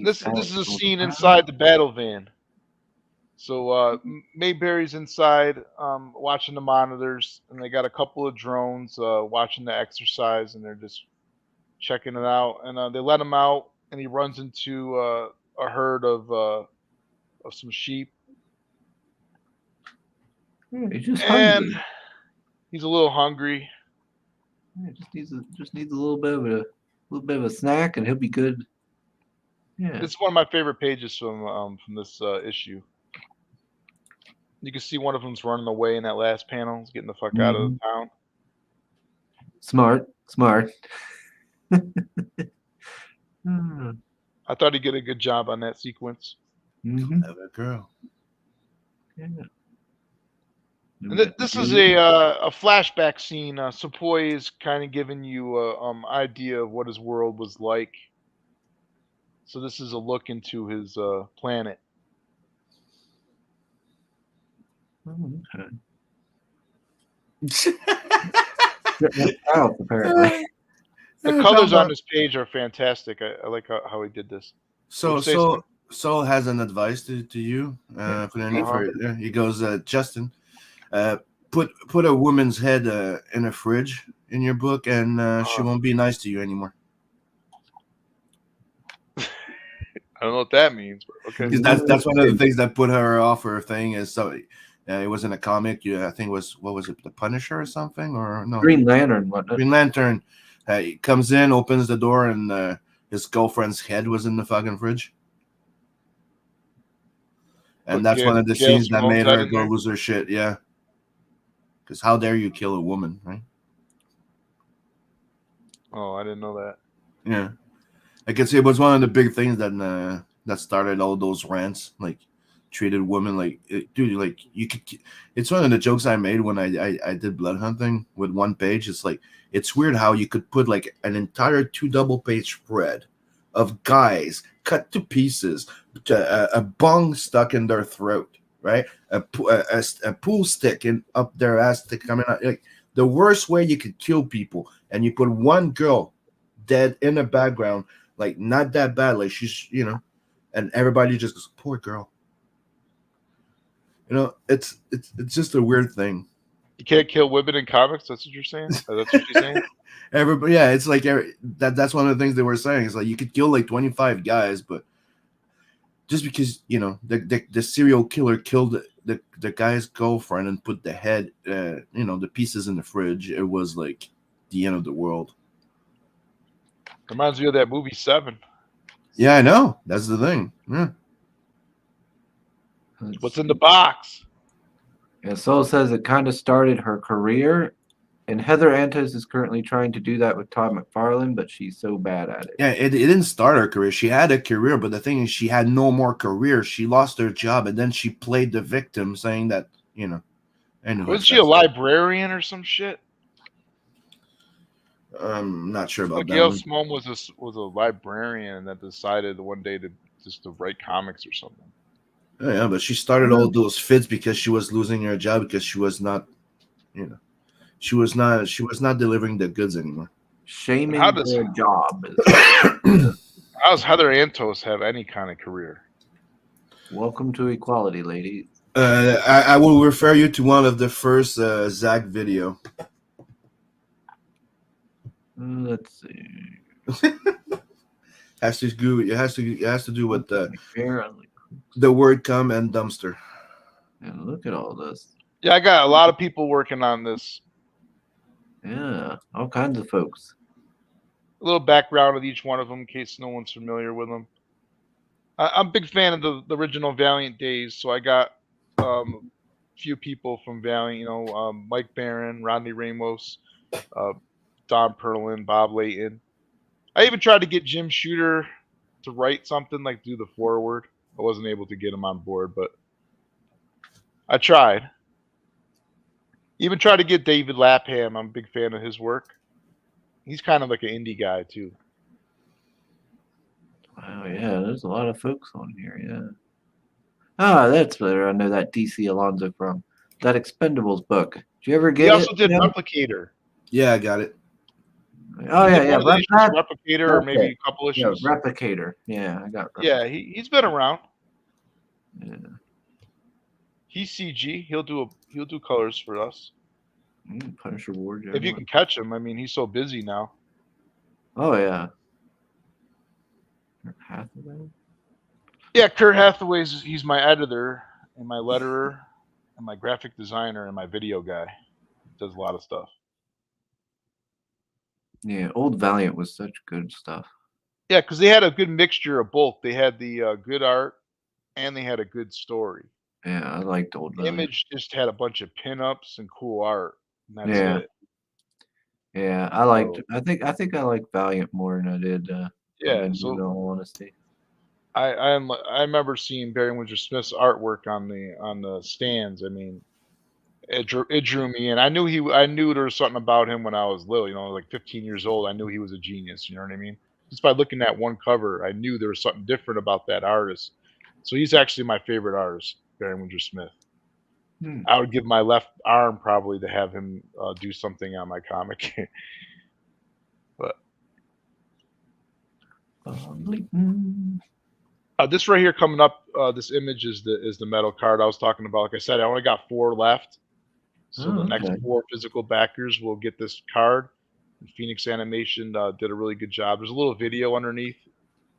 This is a scene inside the battle van. So Mayberry's inside watching the monitors, and they got a couple of drones watching the exercise, and they're just checking it out. And they let him out, and he runs into a herd of some sheep, Yeah, he's just and hungry. he's a little hungry. Yeah, just needs a little bit of a snack, and he'll be good. Yeah. This is one of my favorite pages from this issue. You can see one of them's running away in that last panel. He's getting the fuck out of Mhm. town. Smart. Hmm. I thought he did a good job on that sequence. Mhm. Have a girl. Yeah. And this is a flashback scene. Sepoy is kind of giving you a idea of what his world was like. So this is a look into his planet. Oh, okay. Out, apparently. The Yeah, colors Belmont. on this page are fantastic. I like how he did this. So What'd you say, Steve? Saul has an advice to you. He goes, Justin, put a woman's head in a fridge in your book, and she won't be nice to you anymore. I don't know what that means, but okay. Because that's one of the things that put her off her thing. Is so it wasn't a comic. I think it was, what was it, The Punisher or something, or no, Green Lantern, wasn't it? Green Lantern. He comes in, opens the door, and his girlfriend's head was in the fucking fridge. And that's one of the scenes that made her go lose her shit. Yeah. Because how dare you kill a woman, right? Oh, I didn't know that. Yeah. I can say it was one of the big things that started all those rants, like treated women like, dude, like you could. It's one of the jokes I made when I did blood hunting with one page. It's like, it's weird how you could put like an entire 2 double-page spread of guys cut to pieces, a bong stuck in their throat, right? A pool stick up their ass to coming out, like the worst way you could kill people, and you put one girl dead in the background, like not that bad, like she's, and everybody just goes, poor girl. It's just a weird thing. You can't kill women in comics. That's what you're saying. That's what you're saying. Everybody, yeah, it's like that's one of the things they were saying. It's like you could kill like 25 guys, but just because the serial killer killed the guy's girlfriend and put the head, the pieces in the fridge, it was like the end of the world. Reminds me of that movie 7. Yeah, I know. That's the thing. Yeah. What's in the box? Yeah, Soul says it kind of started her career, and Heather Antos is currently trying to do that with Todd McFarlane, but she's so bad at it. Yeah, it didn't start her career. She had a career, but the thing is, she had no more career. She lost her job, and then she played the victim, saying that, Was she a librarian or some shit? I'm not sure about like that. Gail Simone was a librarian that decided one day to write comics or something. Yeah, but she started all those fits because she was losing her job, because she was not, she was not delivering the goods anymore. Shaming their job. How does Heather Antos have any kind of career? Welcome to equality, ladies. I will refer you to one of the first Zach video. Let's see. Has to do. It has to do with the word "come" and dumpster. And look at all this. Yeah, I got a lot of people working on this. Yeah, all kinds of folks. A little background of each one of them, in case no one's familiar with them. I'm a big fan of the original Valiant days, so I got a few people from Valiant. Mike Barron, Rodney Ramos, Don Perlin, Bob Layton. I even tried to get Jim Shooter to write something, like do the foreword. I wasn't able to get him on board, but I tried. Even tried to get David Lapham. I'm a big fan of his work. He's kind of like an indie guy too. Wow, yeah, there's a lot of folks on here, yeah. Ah, that's where I know that DC Alonso from. That Expendables book. Did you ever get it? He also did Replicator. Yeah, I got it. Oh, yeah. Replicator, or maybe a couple issues. Yeah, Replicator. Yeah, I got Replicator. Yeah, he's been around. Yeah. He's CG. He'll do colors for us. Punisher Ward. If you can catch him. I mean, he's so busy now. Oh, yeah. Kurt Hathaway? Yeah, Kurt Hathaway's. He's my editor and my letterer. and my graphic designer and my video guy. Does a lot of stuff. Yeah, old Valiant was such good stuff. Yeah, because they had a good mixture of both. They had the good art and they had a good story. Yeah, I liked old Valiant. Image just had a bunch of pinups and cool art, and that's Yeah. it. Yeah, I liked. So, I think I liked Valiant more than I did. yeah, Avengers, in so all honesty. I remember seeing Barry Windsor Smith's artwork on the stands. I mean, it drew me in. I knew there was something about him when I was little. You know, like 15 years old. I knew he was a genius. You know what I mean? Just by looking at one cover, I knew there was something different about that artist. So he's actually my favorite artist, Barry Windsor Smith. Hmm. I would give my left arm probably to have him do something on my comic. But this right here coming up, this image is the metal card I was talking about. Like I said, I only got 4 left. So the next Okay. 4 physical backers will get this card. And Phoenix Animation did a really good job. There's a little video underneath.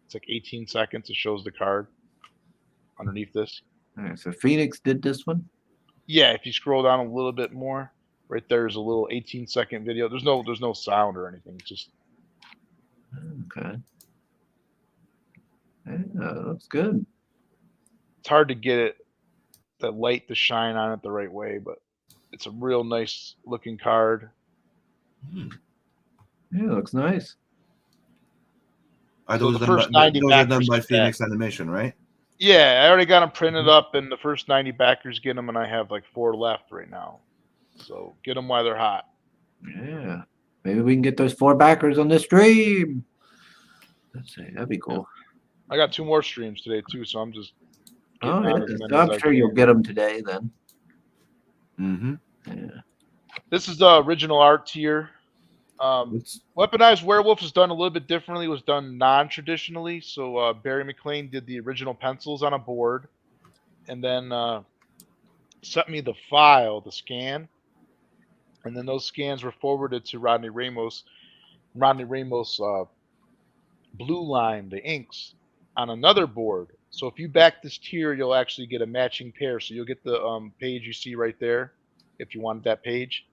It's like 18 seconds. It shows the card underneath this. All right, so Phoenix did this one. Yeah, if you scroll down a little bit more, right there's a little 18-second video. There's no sound or anything. It's just Okay. Yeah, looks good. it's hard to get the light to shine on it the right way, but it's a real nice looking card. Yeah, looks nice. Are So those the done first by, 90 those are done backers by get that. Phoenix Animation, right? Yeah, I already got them printed up, and the first 90 backers get them, and I have like 4 left right now. So get them while they're hot. Yeah. Maybe we can get those 4 backers on this stream. Let's see. That'd be cool. I got 2 more streams today too, so I'm just getting Oh, on yeah. as many So as I'm I sure you'll can. get them today then. Mm-hmm. Yeah. This is the original art tier. Weaponized Werewolf is done a little bit differently. It was done non-traditionally. So Barry McLean did the original pencils on a board, and then sent me the file, the scan, and then those scans were forwarded to Rodney Ramos. Rodney Ramos blue line the inks on another board. So if you back this tier, you'll actually get a matching pair. So you'll get the page you see right there if you wanted that page.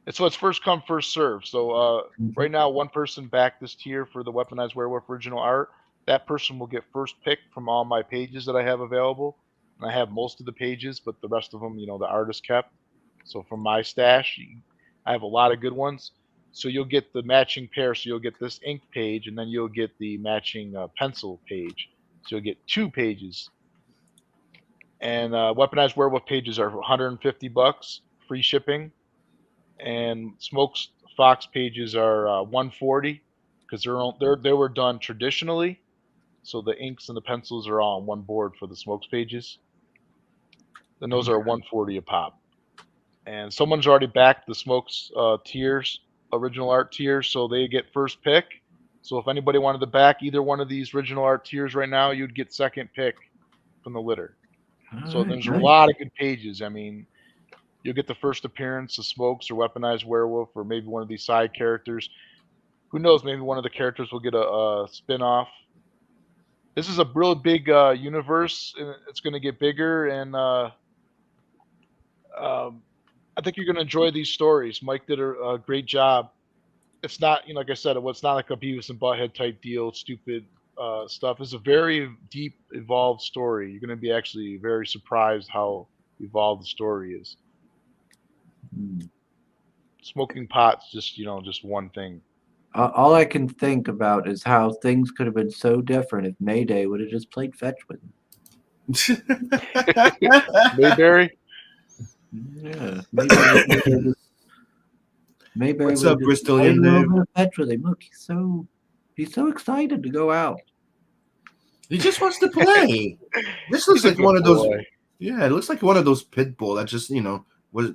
And so it's first come, first serve. So right now, one person backed this tier for the Weaponized Werewolf original art. That person will get first pick from all my pages that I have available. And I have most of the pages, but the rest of them, you know, the artist kept. So from my stash, I have a lot of good ones. So you'll get the matching pair. So you'll get this ink page, and then you'll get the matching pencil page. So you'll get 2 pages. And Weaponized Werewolf pages are $150, free shipping. And Smokes Fox pages are $140 because they were done traditionally. So the inks and the pencils are all on one board for the Smokes pages. Then those are $140 a pop. And someone's already backed the Smokes tiers, original art tiers, so they get first pick. So if anybody wanted to back either one of these original art tiers right now, you'd get second pick from the litter. So there's a lot of good pages. I mean, you'll get the first appearance of Smokes or Weaponized Werewolf or maybe one of these side characters. Who knows? Maybe one of the characters will get a spin-off. This is a real big universe, and it's going to get bigger, and I think you're going to enjoy these stories. Mike did a great job. It's not, you know, like I said, it's not like a Beavis and Butthead type deal, stupid stuff. It's a very deep, evolved story. You're going to be actually very surprised how evolved the story is. Smoking pot's just, you know, just one thing. All I can think about is how things could have been so different if Mayday would have just played fetch with him. Mayberry? Yeah. Mayberry What's up, Bristolian Dave? fetch with him. Look, he's so excited to go out. He just wants to play. This looks like one of those. Yeah, it looks like one of those pit bull that just, you know, was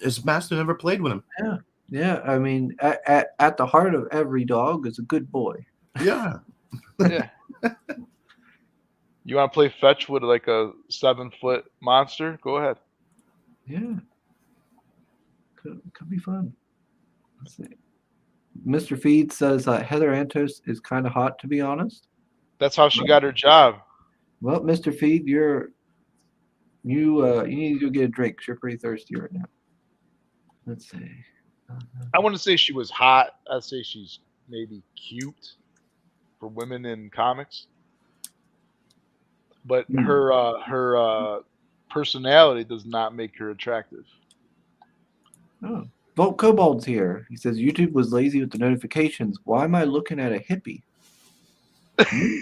his master never played with him. Yeah. Yeah, I mean, at the heart of every dog is a good boy. Yeah. Yeah. You want to play fetch with like a 7-foot monster? Go ahead. Yeah. Could be fun. Let's see. Mr. Feed says Heather Antos is kind of hot, to be honest. That's how she got her job. Well, Mr. Feed, you're You need to go get a drink. 'Cause you're pretty thirsty right now. Let's see. I wouldn't say she was hot. I'd say she's maybe cute for women in comics. But Hmm. her personality does not make her attractive. Oh. Volt Kobold's here. He says YouTube was lazy with the notifications. Why am I looking at a hippie? Hmm?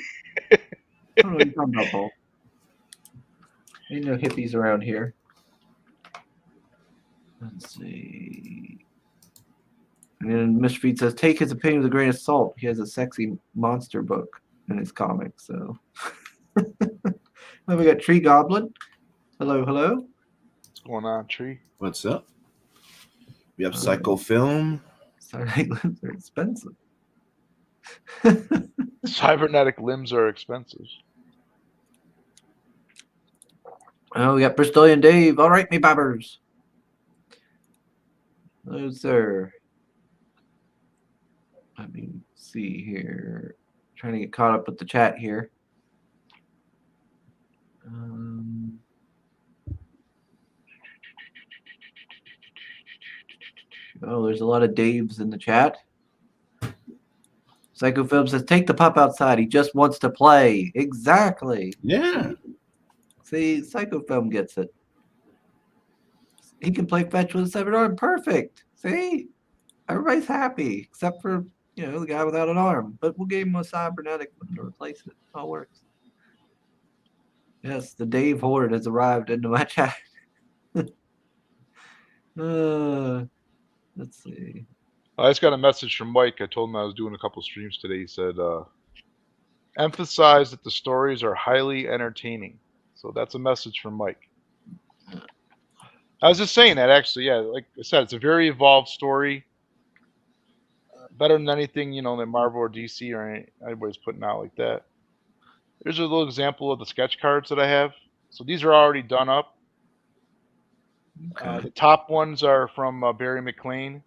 I don't know what you're talking about, Volt. Ain't no hippies around here. Let's see. And then Mr. Feed says, take his opinion with a grain of salt. He has a sexy monster book in his comics, so. Then we got Tree Goblin. Hello, hello. What's going on, Tree? What's up? We have Psycho Film. Cybernetic limbs are expensive. Cybernetic limbs are expensive. Oh, we got Bristolian Dave. All right, me babbers. Hello, sir. Let me see here. Trying to get caught up with the chat here. Oh, there's a lot of Daves in the chat. Psychofilm says, take the pup outside. He just wants to play. Exactly. Yeah. See, Psychofilm gets it. He can play fetch with a 7-arm. Perfect. See? Everybody's happy, except for, the guy without an arm. But we'll give him a cybernetic one to replace it. It all works. Yes, the Dave Horde has arrived into my chat. Let's see. I just got a message from Mike. I told him I was doing a couple streams today. He said, emphasize that the stories are highly entertaining. So that's a message from Mike. I was just saying that, actually. Yeah, like I said, it's a very evolved story. Better than anything, that Marvel or DC or anybody's putting out like that. Here's a little example of the sketch cards that I have. So these are already done up. Okay. The top ones are from Barry McLean.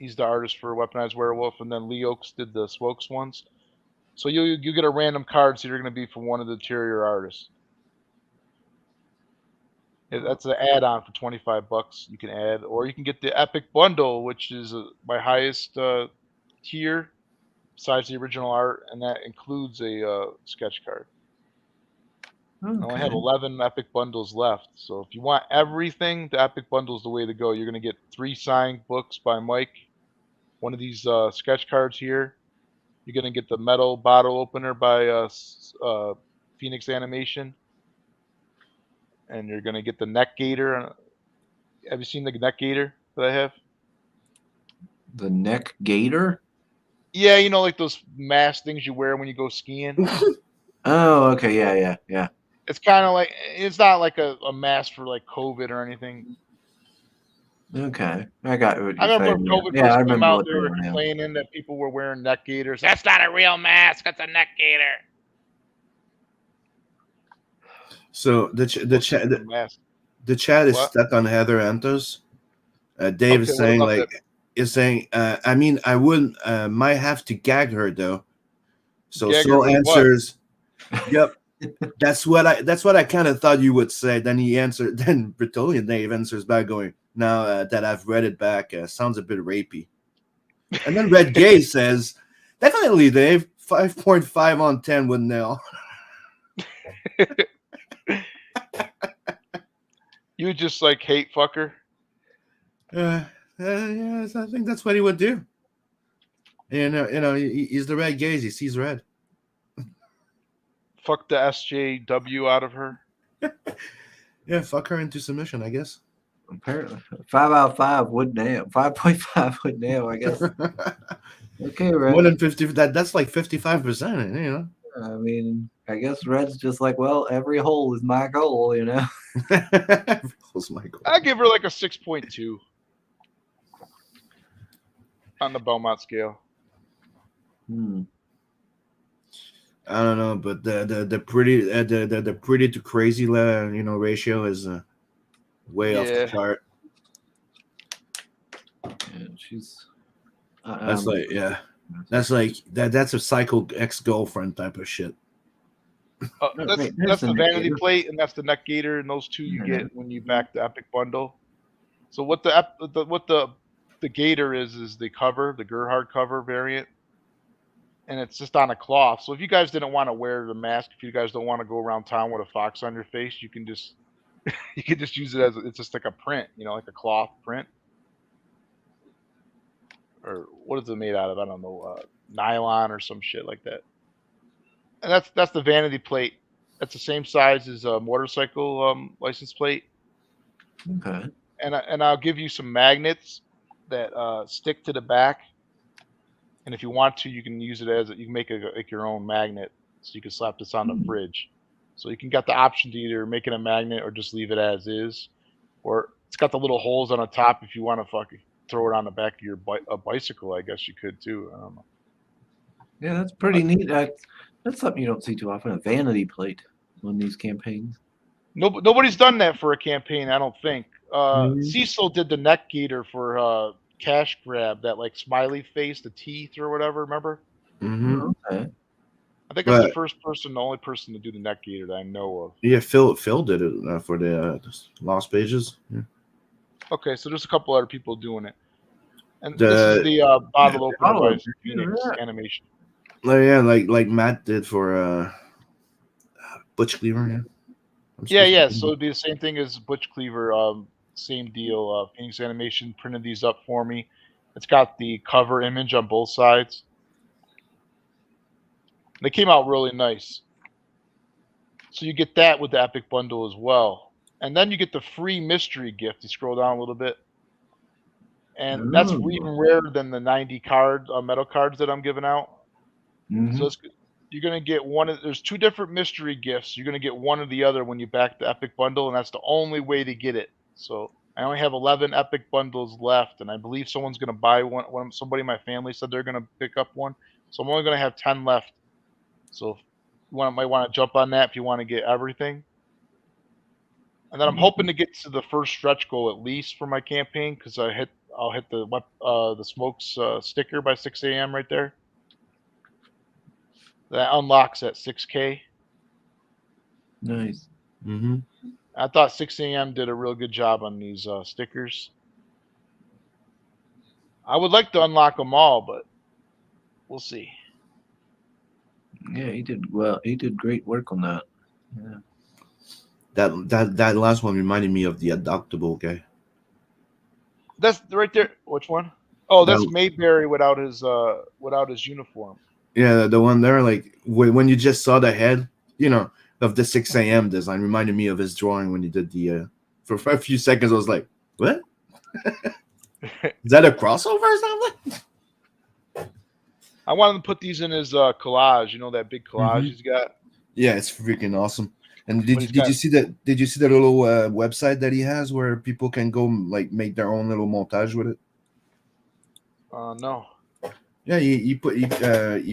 He's the artist for Weaponized Werewolf, and then Lee Oakes did the Smokes ones. So you get a random cards that are going to be from one of the interior artists. That's an add-on for $25. You can add, or you can get the Epic Bundle, which is my highest tier besides the original art, and that includes a sketch card. I only have 11 Epic Bundles left, so if you want everything, the Epic Bundle is the way to go. You're going to get 3 signed books by Mike, one of these sketch cards here. You're going to get the metal bottle opener by Phoenix Animation, and you're going to get the neck gator. Have you seen the neck gator that I have? The neck gator? Yeah, like those mask things you wear when you go skiing. Oh, okay. Yeah. It's kind of like, it's not like a mask for like COVID or anything. Okay. I got what I you're remember saying. when COVID Yeah, I first came remember out, what they they were were now. complaining that people were wearing neck gaiters. That's not a real mask. That's a neck gator. So the chat is What? stuck on Heather Enters. Dave is Okay, what saying about that? I mean, I wouldn't might have to gag her though. So Gag her Soul with answers, yep. That's what I kind of thought you would say. Then he answered. Then Bretolian Dave answers back, going, "Now that I've read it back, sounds a bit rapey." And then Red Gay says, "Definitely, Dave. 5.5 on 10 with nail." You just like hate fucker. Yes, I think that's what he would do. He's the Red Gaze. He sees red. Fuck the SJW out of her. Yeah, fuck her into submission, I guess. Apparently, 5 out of 5 would nail. 5.5 would nail, I guess. Okay, Red. More than 50. That's like 55%. I mean, I guess Red's just like, well, every hole is my goal. Every hole's my goal. I give her like a 6.2 on the Belmont scale. I don't know, but the pretty to crazy ratio is way off the chart. Yeah, she's. That's like that's a psycho ex-girlfriend type of shit. That's right, there's the the neck vanity gator. plate, and that's the neck gator, and those two you Yeah. get when you back the epic bundle. So what the gator is the cover, the Gerhard cover variant, and it's just on a cloth. So if you guys didn't want to wear the mask, if you guys don't want to go around town with a fox on your face, you can just use it as it's just like a print, like a cloth print, or what is it made out of? I don't know, nylon or some shit like that. And that's the vanity plate. That's the same size as a motorcycle license plate. Okay. And I'll give you some magnets that stick to the back. And if you want to, you can use it you can make your own magnet, so you can slap this on the fridge. So you can get the option to either make it a magnet or just leave it as is, or it's got the little holes on the top if you want to fucking throw it on the back of your bicycle. I guess you could too. I don't know. Yeah, that's pretty neat. That's something you don't see too often. A vanity plate on these campaigns. Nobody's done that for a campaign, I don't think. Mhm. Cecil did the neck gator for cash grab, that like smiley face, the teeth or whatever. Remember? Mm-hmm. Okay. I think that's the But the only person to do the neck gator that I know of. yeah, Phil did it for the Lost Pages. Yeah. Okay, so there's a couple other people doing it, and this is The the bottle opener bottle by opener, Phoenix yeah. Animation. yeah, like Matt did for Butch Cleaver. Yeah. Yeah. So it'd be the same thing as Butch Cleaver. Same deal. Phoenix Animation printed these up for me. It's got the cover image on both sides. They came out really nice. So you get that with the Epic Bundle as well. And then you get the free mystery gift. You scroll down a little bit. And that's even rarer than the 90 metal cards that I'm giving out. Mhm. So you're going to get there's two different mystery gifts. You're going to get one or the other when you back the Epic Bundle, and that's the only way to get it. So I only have 11 Epic Bundles left, and I believe someone's going to buy one. Somebody in my family said they're going to pick up one. So I'm only going to have 10 left. So if you might want to jump on that if you want to get everything. And then I'm hoping to get to the first stretch goal at least for my campaign, because I'll hit the smokes sticker by 6 a.m. right there. That unlocks at 6K. Nice. Mm-hmm. I thought 6 a.m. did a real good job on these stickers. I would like to unlock them all, but we'll see. Yeah, he did well. He did great work on that. Yeah. That last one reminded me of the adoptable guy. That's right there. Which one? Oh, that's That- Mayberry without his uniform. Yeah, the one there, like when you just saw the head, of the 6 a.m. design, reminded me of his drawing when he did the. For a few seconds, I was like, "What? Is that a crossover or something?" I wanted to put these in his collage. You know that big collage he's got. Yeah, it's freaking awesome. And But did you see that? Did you see the little website that he has where people can go like make their own little montage with it? No. Yeah, he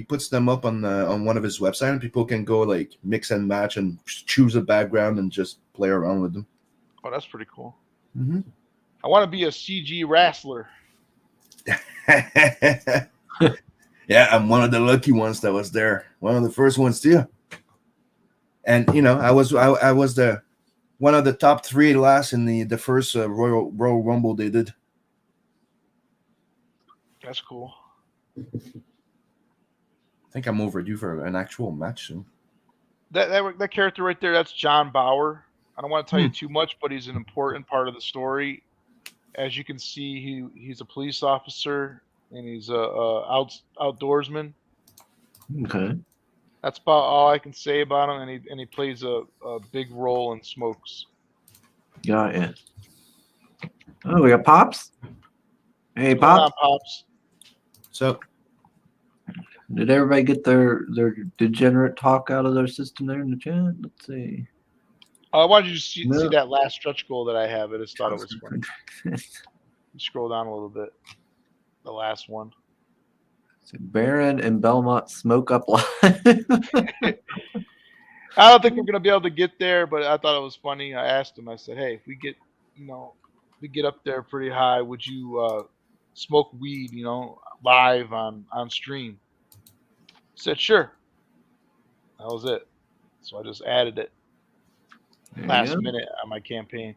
puts them up on one of his websites, and people can go like mix and match and choose a background and just play around with them. Oh, that's pretty cool. Mm-hmm. I want to be a CG wrestler. Yeah, I'm one of the lucky ones that was there. One of the first ones too. And I was the one of the top 3 last in the first Royal Rumble they did. That's cool. I think I'm overdue for an actual match soon. That character right there, that's John Bauer. I don't want to tell you too much, but he's an important part of the story. As you can see, he's a police officer and he's a outdoorsman. Okay. That's about all I can say about him, and he plays a big role in Smokes. Got it. Oh, we got Pops. Hey, What's going on, Pops. Pops? So Did everybody get their degenerate talk out of their system there in the chat? Let's see. I wanted you to see No. that last stretch goal that I have. I just thought it was funny. Scroll down a little bit. The last one. So Baron and Belmont smoke up live. I don't think we're gonna be able to get there, but I thought it was funny. I asked him. I said, "Hey, if we get up there pretty high, would you smoke weed, live on stream?" He said, "Sure." That was it. So I just added it There you last go. minute on my campaign.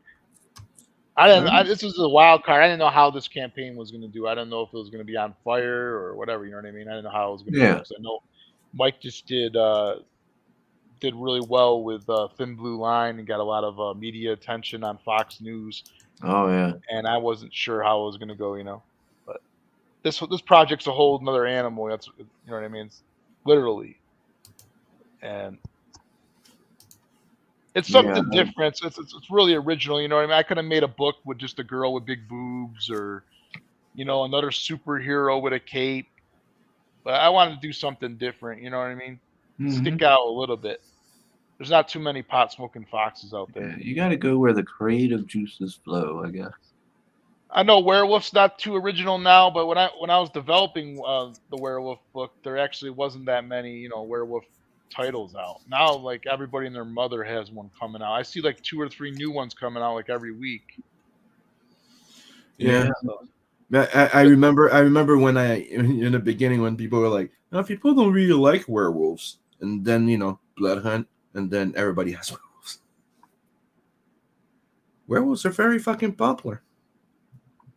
I didn't. This was a wild card. I didn't know how this campaign was going to do. I didn't know if it was going to be on fire or whatever. You know what I mean? I didn't know how it was going to go. Yeah. Because I know Mike just did really well with Thin Blue Line and got a lot of media attention on Fox News. Oh yeah. And I wasn't sure how it was going to go. But this project's a whole another animal. That's you know what I mean. It's literally, and it's something different. It's really original. You know what I mean? I could have made a book with just a girl with big boobs, or another superhero with a cape. But I wanted to do something different. You know what I mean? Stick out a little bit. There's not too many pot smoking foxes out there. Yeah, you got to go where the creative juices flow, I guess. I know Werewolf's not too original now, but when I was developing the Werewolf book, there actually wasn't that many werewolf titles out. Now, like, everybody and their mother has one coming out. I see like 2 or 3 new ones coming out like every week. Yeah. I remember when in the beginning when people were like, "No, people don't really like werewolves," and then Blood Hunt, and then everybody has werewolves. Werewolves are very fucking popular.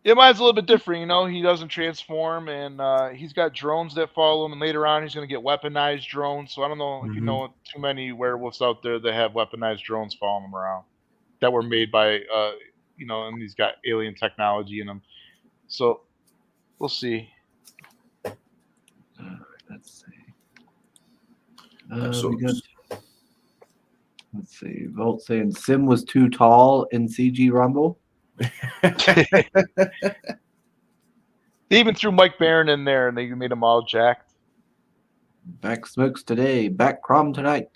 Yeah, mine's a little bit different. He doesn't transform, and he's got drones that follow him, and later on he's going to get weaponized drones. So I don't know if you know too many werewolves out there that have weaponized drones following them around that were made by and he's got alien technology in them. So we'll see. Let's see. Let's see. Volt saying Sim was too tall in CG Rumble. They even threw Mike Barron in there, and they made him all jacked. Back smokes today, back crom tonight.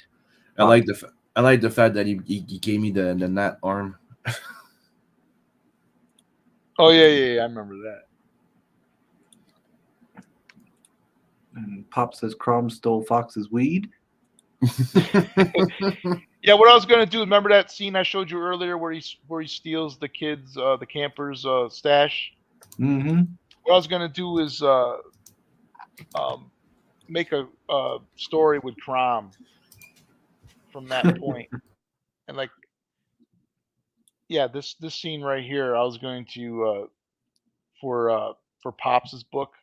I like the fact that he gave me the gnat arm. Oh yeah, I remember that. And Pop says Crom stole Fox's weed. Yeah, what I was gonna do, remember that scene I showed you earlier where he steals the kids, the campers' stash? Mm-hmm. What I was gonna do is make a story with Crom from that point, and like, yeah, this scene right here, I was going to for Pops's book,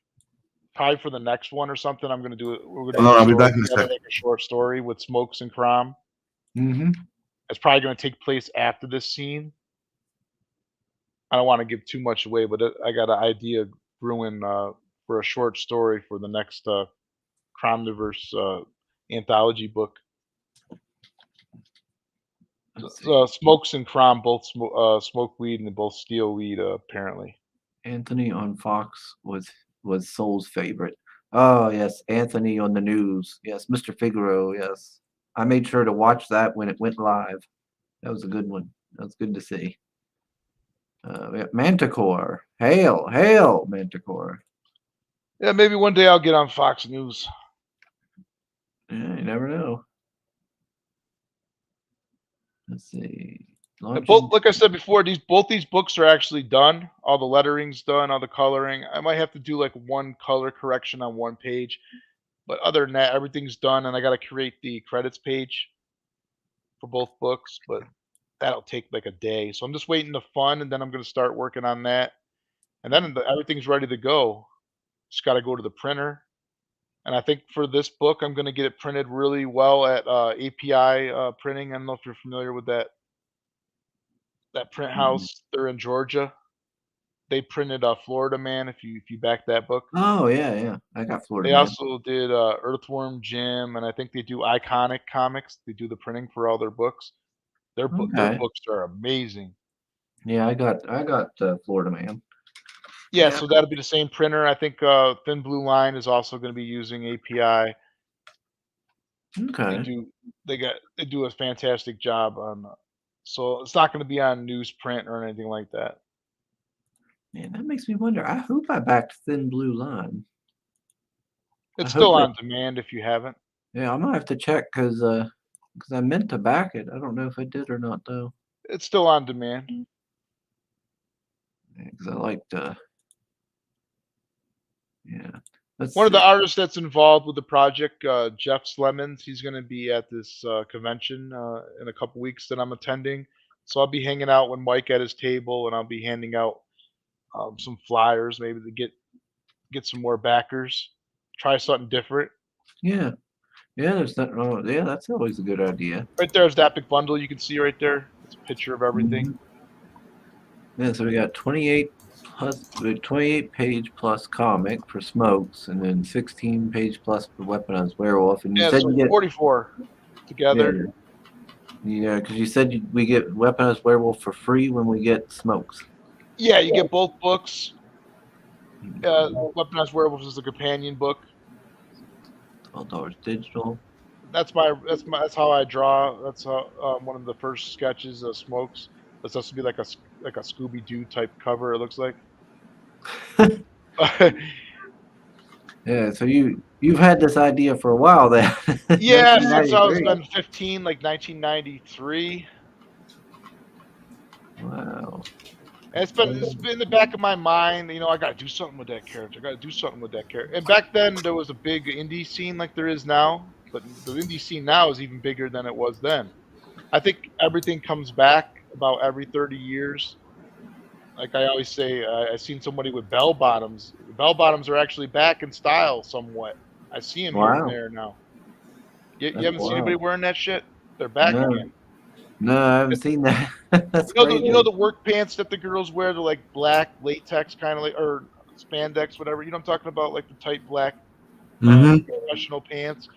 probably for the next one or something. I'm gonna do it. We're gonna I'll be back in a second. make a short story with Smokes and Crom. Mm-hmm. It's probably going to take place after this scene. I don't want to give too much away, but I got an idea brewing for a short story for the next Cromniverse anthology book. Smokes and Crom both smoke weed and they both steal weed, apparently. Anthony on Fox was Soul's favorite. Oh yes, Anthony on the news. Yes, Mr. Figaro. Yes, I made sure to watch that when it went live. That was a good one. That was good to see. We got Manticore. Hail, Manticore. Yeah, maybe one day I'll get on Fox News. Yeah, you never know. Let's see. Like I said before, both these books are actually done. All the lettering's done, all the coloring. I might have to do like one color correction on one page, but other than that, everything's done. And I got to create the credits page for both books, but that'll take like a day. So I'm just waiting to fund, and then I'm going to start working on that. And then everything's ready to go. Just got to go to the printer. And I think for this book, I'm going to get it printed really well at API printing. I don't know if you're familiar with that print house. They're in Georgia. They printed Florida Man. If you back that book. Oh yeah, I got Florida They Man. also did Earthworm Jim, and I think they do Iconic Comics. They do the printing for all their books. Their books are amazing. Yeah, I got Florida Man. Yeah, so that'll be the same printer. I think Thin Blue Line is also going to be using API. Okay. They do a fantastic job on. So it's not going to be on newsprint or anything like that. Man, that makes me wonder. I hope I backed Thin Blue Line. It's still on demand if you haven't. Yeah, I'm gonna have to check because I meant to back it. I don't know if I did or not though. It's still on demand. Because I liked. Yeah. One of the artists that's involved with the project, Jeff Slemons, he's going to be at this convention in a couple weeks that I'm attending. So I'll be hanging out with Mike at his table, and I'll be handing out some flyers, maybe to get some more backers. Try something different. Yeah. Yeah, there's nothing wrong with Yeah, that's always a good idea. Right there's that big bundle you can see right there. It's a picture of everything. Mm-hmm. Yeah, so we got 28 page plus comic for Smokes, and then 16 page plus for Weaponized Werewolf. And you said so you get 44 together. Yeah, because you said we get Weaponized Werewolf for free when we get Smokes. Yeah, you get both books. Weaponized Werewolf is the companion book. $12 digital. That's how I draw. That's how one of the first sketches of Smokes. It's supposed to be like a Scooby Doo type cover. It looks like. Yeah, so you've had this idea for a while then. Yeah, since I was been 15, like 1993. Wow. And it's been in the back of my mind. You know, I got to do something with that character. And back then there was a big indie scene like there is now, but the indie scene now is even bigger than it was then. I think everything comes back about every 30 years. Like I always say, I've seen somebody with bell bottoms. Bell bottoms are actually back in style somewhat. I see them here and there now. You haven't seen anybody wearing that shit? They're back again. No, I haven't seen that. That's you know the work pants that the girls wear, they're like black latex kind of like, or spandex, whatever. You know what I'm talking about, like the tight black professional pants.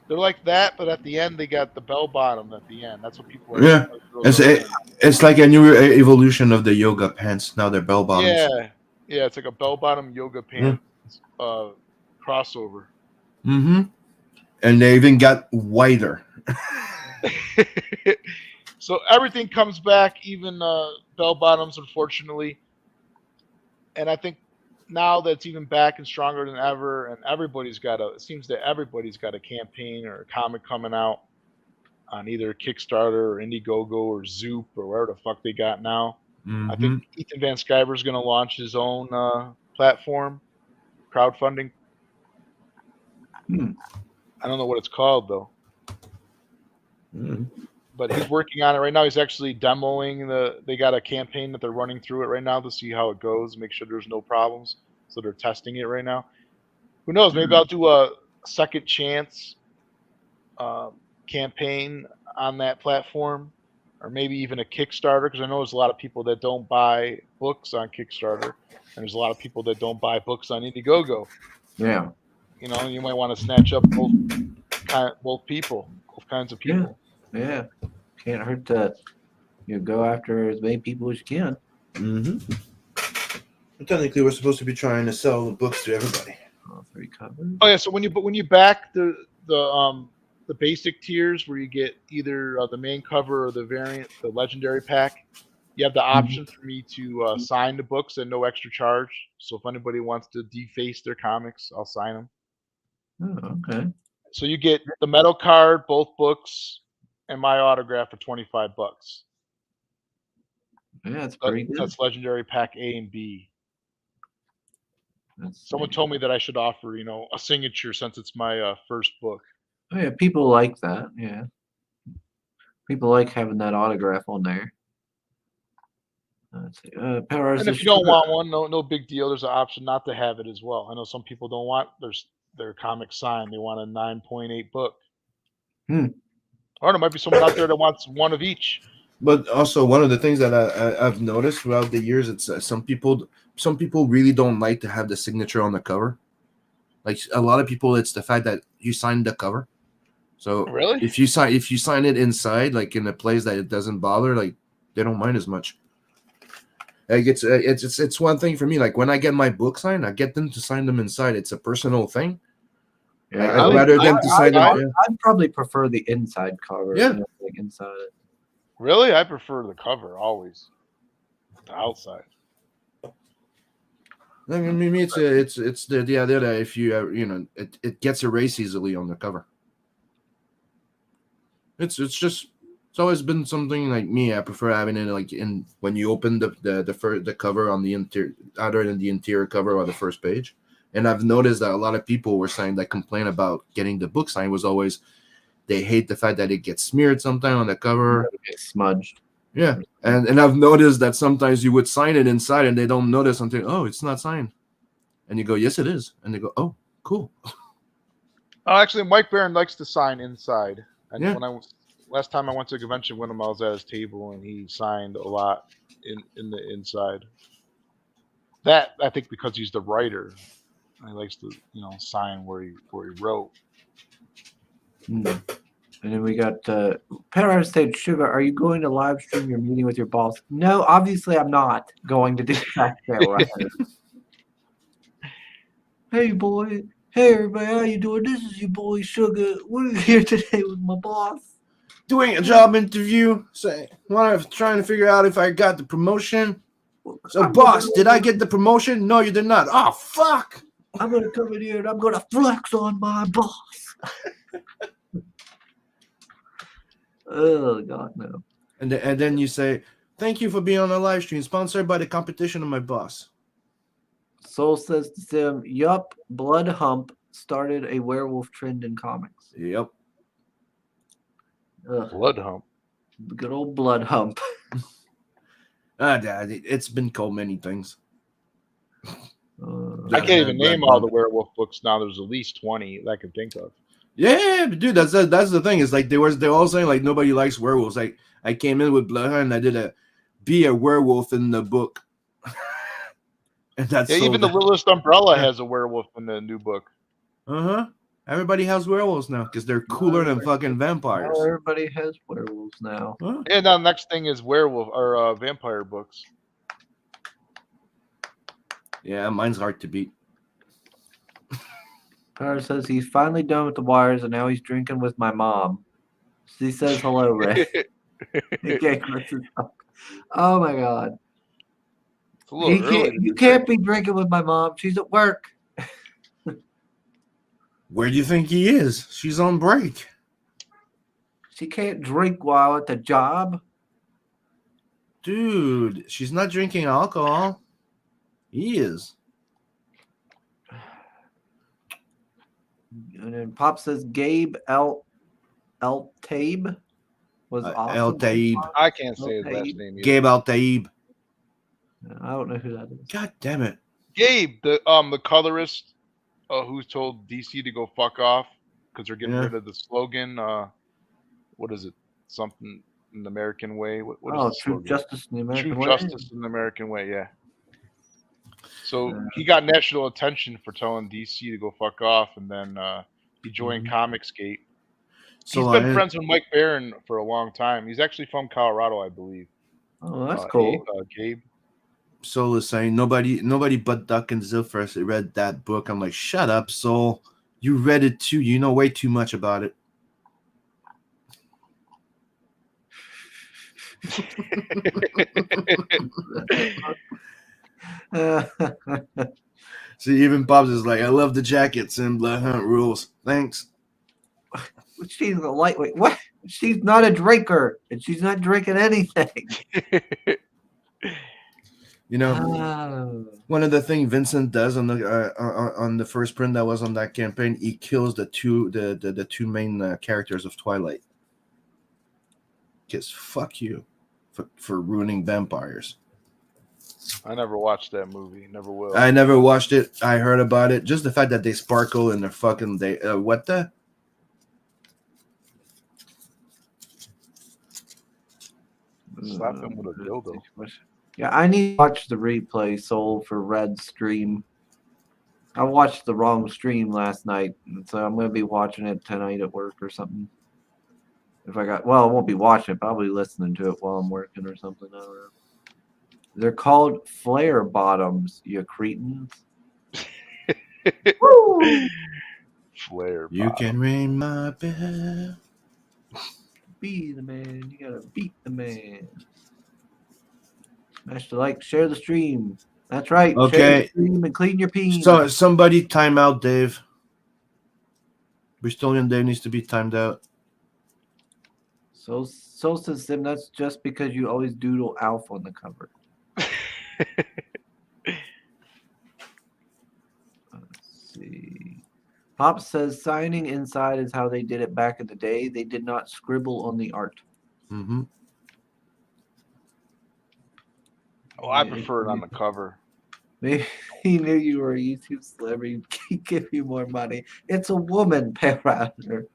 They're like that, but at the end they got the bell bottom at the end. That's what people are. Yeah, it's like a new evolution of the yoga pants. Now they're bell bottoms. Yeah, it's like a bell bottom yoga pants crossover. Mm-hmm. And they even got wider. So everything comes back, even bell bottoms, unfortunately. And I think now that's even back and stronger than ever, and it seems that everybody's got a campaign or a comic coming out on either Kickstarter or Indiegogo or Zoop or wherever the fuck they got now. I think Ethan Van Sciver is going to launch his own platform, crowdfunding. I don't know what it's called though. But he's working on it right now. He's actually demoing they got a campaign that they're running through it right now to see how it goes, make sure there's no problems. So they're testing it right now. Who knows? Maybe I'll do a second chance campaign on that platform, or maybe even a Kickstarter, because I know there's a lot of people that don't buy books on Kickstarter, and there's a lot of people that don't buy books on Indiegogo. Yeah. You know, you might want to snatch up both kinds of people. Yeah. Can't hurt to go after as many people as you can. Technically, we're supposed to be trying to sell the books to everybody. All 3 covers. Oh yeah, so when you back the basic tiers where you get either the main cover or the variant, the legendary pack, you have the option for me to sign the books at no extra charge. So if anybody wants to deface their comics, I'll sign them. Oh, okay. So you get the metal card, both books, and my autograph for $25. Yeah, that's pretty good. That's legendary pack A and B. Someone told me that I should offer, a signature since it's my first book. Oh yeah, people like that. Yeah, people like having that autograph on there. Let's see. Power and if you don't want one, no big deal. There's an option not to have it as well. I know some people don't want their comic signed. They want a 9.8 book. Or there might be someone out there that wants one of each. But also, one of the things that I've noticed throughout the years, it's some people really don't like to have the signature on the cover. Like a lot of people, it's the fact that you signed the cover. So really, if you sign it inside, like in a place that it doesn't bother, like they don't mind as much. Like it's one thing for me. Like when I get my book signed, I get them to sign them inside. It's a personal thing. Yeah, I'd rather them to sign them. I'd probably prefer the inside cover. Yeah, like inside it. Really, I prefer the cover always. The outside. I mean, it's the idea that if you it gets erased easily on the cover. It's always been something like me. I prefer having it like in when you open the cover on the interior, either in the interior cover or the first page. And I've noticed that a lot of people were saying that complain about getting the book signed was always they hate the fact that it gets smeared sometime on the cover. It gets smudged. Yeah. And I've noticed that sometimes you would sign it inside and they don't notice until, oh, it's not signed. And you go, yes, it is. And they go, oh, cool. Actually, Mike Barron likes to sign inside. And Yeah. last time I went to a convention with him, I was at his table and he signed a lot in the inside. That I think because he's the writer, he likes to sign where he wrote. And then we got Paradise State Sugar. Are you going to live stream your meeting with your boss? No, obviously I'm not going to do that. Right. Hey boy, hey everybody, how you doing? This is your boy Sugar. We're here today with my boss. Doing a job interview, trying to figure out if I got the promotion. So, boss, did I get the promotion? No, you did not. Oh, fuck. I'm going to come in here and I'm going to flex on my boss. Oh, God, no. And then you say, thank you for being on the live stream, sponsored by the competition of my boss. Soul says to Sim, yup, Blood Hump started a werewolf trend in comics. Yep. Ugh. Blood Hump. Good old Blood Hump. Dad, it's been called many things. I can't even name all the werewolf books now. There's at least 20 that I can think of. Yeah, but dude, that's the thing. It's like they're all saying like nobody likes werewolves. Like I came in with Bloodhound and I did be a werewolf in the book. And that's even the Littlest Umbrella has a werewolf in the new book. Everybody has werewolves now because they're cooler than fucking vampires. Everybody has werewolves now. Huh? And now the next thing is werewolf or vampire books. Yeah, mine's hard to beat. Power says he's finally done with the wires and now he's drinking with my mom. She says hello, Ray. Oh my God. It's a little early. You can't be drinking with my mom. She's at work. Where do you think he is? She's on break. She can't drink while at the job. Dude, she's not drinking alcohol. He is. And then Pop says Gabe El Taib was awesome. El Taib. I can't say his last name either. Gabe El Taib. I don't know who that is. God damn it. Gabe, the colorist who told DC to go fuck off because they're getting rid of the slogan. What is it? Something in the American way. What is the True slogan? justice in the American True way. justice in the American way. Yeah. So he got national attention for telling DC to go fuck off, and then he joined Comicsgate. So He's been friends with Mike Barron for a long time. He's actually from Colorado, I believe. Oh, that's cool. Gabe. Soul is saying nobody but Duck and Zilfers read that book. I'm like, shut up, Soul. You read it too. You know way too much about it. See, even Pops is like, I love the jackets and Blood Hunt rules. Thanks. She's a lightweight. What? She's not a drinker, and she's not drinking anything. You know, one of the things Vincent does on the first print that was on that campaign, he kills the two main characters of Twilight. Because fuck you for ruining vampires. I never watched that movie. Never will. I never watched it. I heard about it. Just the fact that they sparkle in their fucking what the? Slap them with a dildo. Yeah, I need to watch the replay, Soul, for Red's stream. I watched the wrong stream last night, so I'm going to be watching it tonight at work or something. I won't be watching it, probably listening to it while I'm working or something. I don't know. They're called flare bottoms, you cretins. Flare bottoms. You can ring my bell. Be the man. You got to beat the man. Smash the like, share the stream. That's right. Okay. Share the stream and clean your peen. So somebody time out, Dave. Bristolian Dave needs to be timed out. So says Sim, that's just because you always doodle Alf on the cover. Pop says signing inside is how they did it back in the day. They did not scribble on the art. Mm-hmm. Oh, I prefer it on the cover. Maybe he knew you were a YouTube celebrity. He'd give you more money. It's a woman, Payrounder.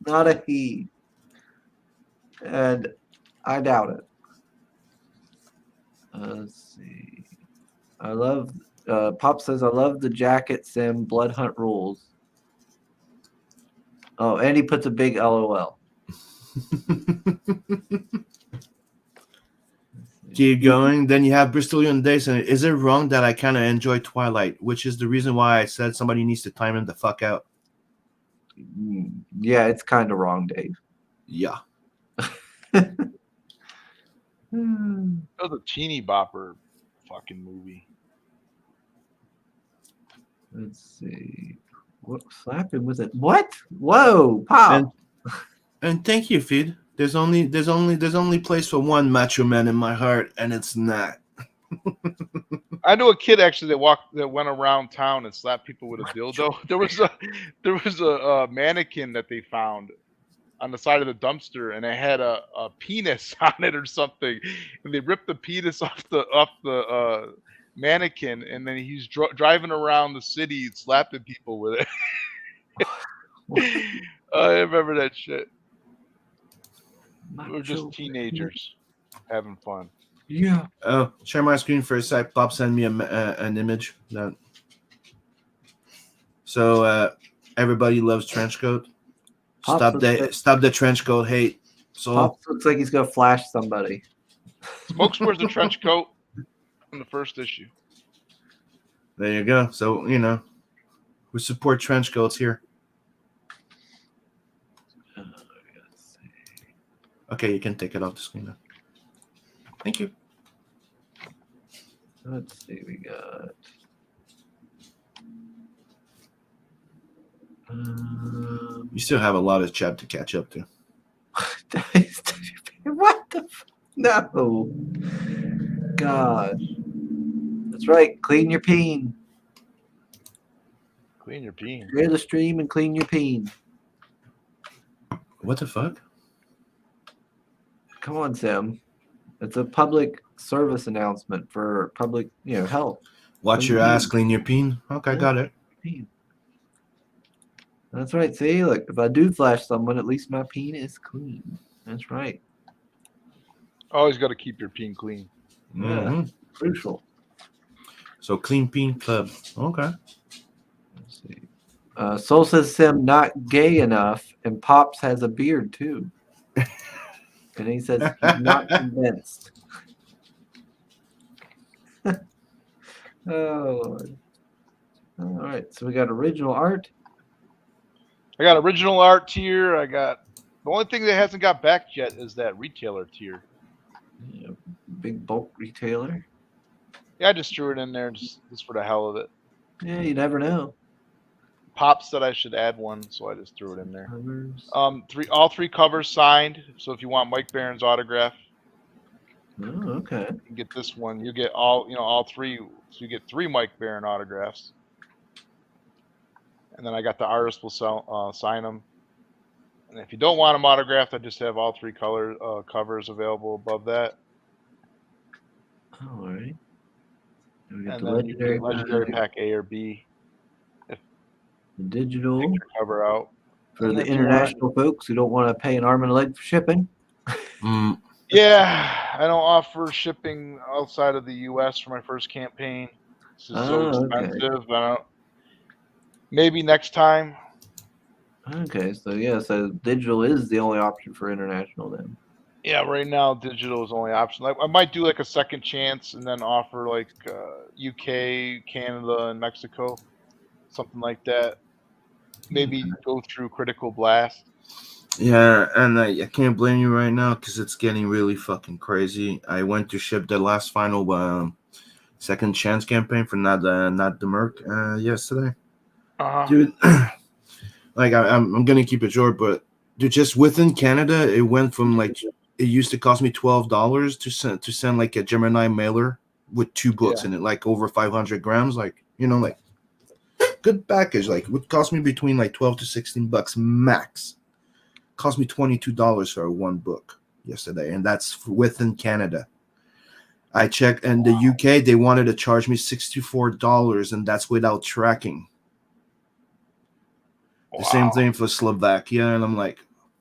Not a he. And I doubt it. Let's see. I love Pop says I love the jacket sim blood hunt rules. Oh, and he puts a big LOL. Keep going. Then you have Bristolian Days. And is it wrong that I kind of enjoy Twilight, which is the reason why I said somebody needs to time him the fuck out? Yeah, it's kind of wrong, Dave. Yeah. That was a teeny bopper fucking movie. Let's see. What slap him with it? What? Whoa, Pop. And thank you, Feed. There's only place for one macho man in my heart, and it's not. I knew a kid actually that went around town and slapped people with a dildo. There was a mannequin that they found on the side of the dumpster, and it had a penis on it or something. And they ripped the penis off the mannequin, and then he's driving around the city slapping people with it. I remember that shit. We were just teenagers having fun. Yeah. Oh, share my screen for a sec. Pop send me an image. That. So everybody loves trench coat. Stop the trench coat hate. So Pop looks like he's gonna flash somebody. Smokes wears the trench coat in the first issue. There you go. So we support trench coats here. Okay, you can take it off the screen now. Thank you. Let's see, we got. You still have a lot of chat to catch up to. What the? No. Gosh. That's right. Clean your peen. Clean your peen. Share the stream and clean your peen. What the fuck? Come on, Sam. It's a public service announcement for public, health. Watch your ass, clean your peen. Okay, got it. Peen. That's right. See, look, if I do flash someone, at least my peen is clean. That's right. Always got to keep your peen clean. Mm-hmm. Crucial. So clean peen club. Okay. Let's see. Soul says Sim not gay enough, and Pops has a beard too. And he says he's not convinced. Oh, Lord. All right. So we got original art. I got original art tier. I got the only thing that hasn't got back yet is that retailer tier. Yeah, big bulk retailer. Yeah, I just threw it in there just for the hell of it. Yeah, you never know. Pop said I should add one, so I just threw it in there. Covers. All three covers signed. So if you want Mike Barron's autograph, Oh, okay. you can get this one. You get all three. So you get 3 Mike Barron autographs. And then I got the artist will sign them. And if you don't want them autographed, I just have all 3 covers available above that. All right. We got And the then you get legendary pack A or B. The digital Take your cover out. for And the if you international folks who don't want to pay an arm and a leg for shipping. Yeah, I don't offer shipping outside of the U.S. for my first campaign. This is so expensive. Okay. Maybe next time. Okay, so digital is the only option for international then. Yeah, right now digital is the only option. I might do like a second chance and then offer like UK, Canada, and Mexico, something like that. Maybe go through Critical Blast. Yeah, and I can't blame you right now because it's getting really fucking crazy. I went to ship the last final second chance campaign for not the Merc yesterday. Dude, like I'm gonna keep it short, but dude, just within Canada, it went from like it used to cost me $12 to send like a Gemini mailer with 2 books in it, like over 500 grams, like good package, like would cost me between like $12 to $16 max. Cost me $22 for one book yesterday, and that's within Canada. I checked, and the UK they wanted to charge me $64, and that's without tracking. The same thing for Slovakia, and I'm like,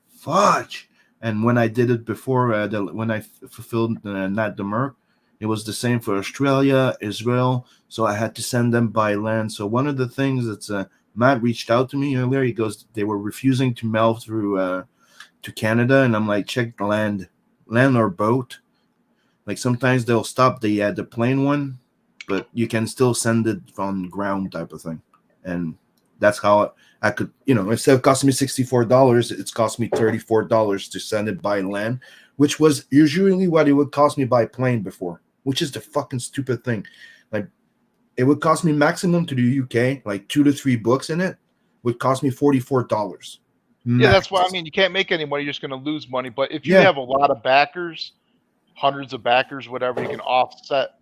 fudge. And when I did it before, when I fulfilled Nat the Merc, it was the same for Australia, Israel. So I had to send them by land. So one of the things that Matt reached out to me earlier, he goes, they were refusing to mail through to Canada, and I'm like, check the land or boat. Like sometimes they'll stop the plane one, but you can still send it on ground type of thing, and that's how I could, instead of costing me $64, it's cost me $34 to send it by land, which was usually what it would cost me by plane before, which is the fucking stupid thing. Like, it would cost me maximum to the UK, like 2 to 3 books in it, would cost me $44. Yeah, that's why, I mean, you can't make any money. You're just going to lose money. But if you have a lot of backers, hundreds of backers, whatever, you can offset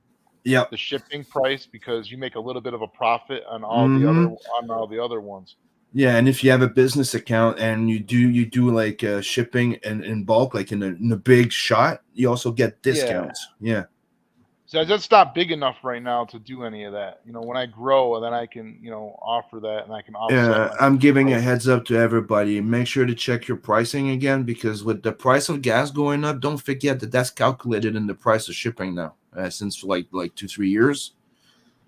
the shipping price because you make a little bit of a profit on all the other ones. Yeah, and if you have a business account and you do like shipping in bulk, like in a big shot, you also get discounts. Yeah. So that's not big enough right now to do any of that. When I grow, then I can, offer that, and I can offset. Yeah, I'm giving a heads up to everybody. Make sure to check your pricing again, because with the price of gas going up, don't forget that that's calculated in the price of shipping now, since like 2-3 years.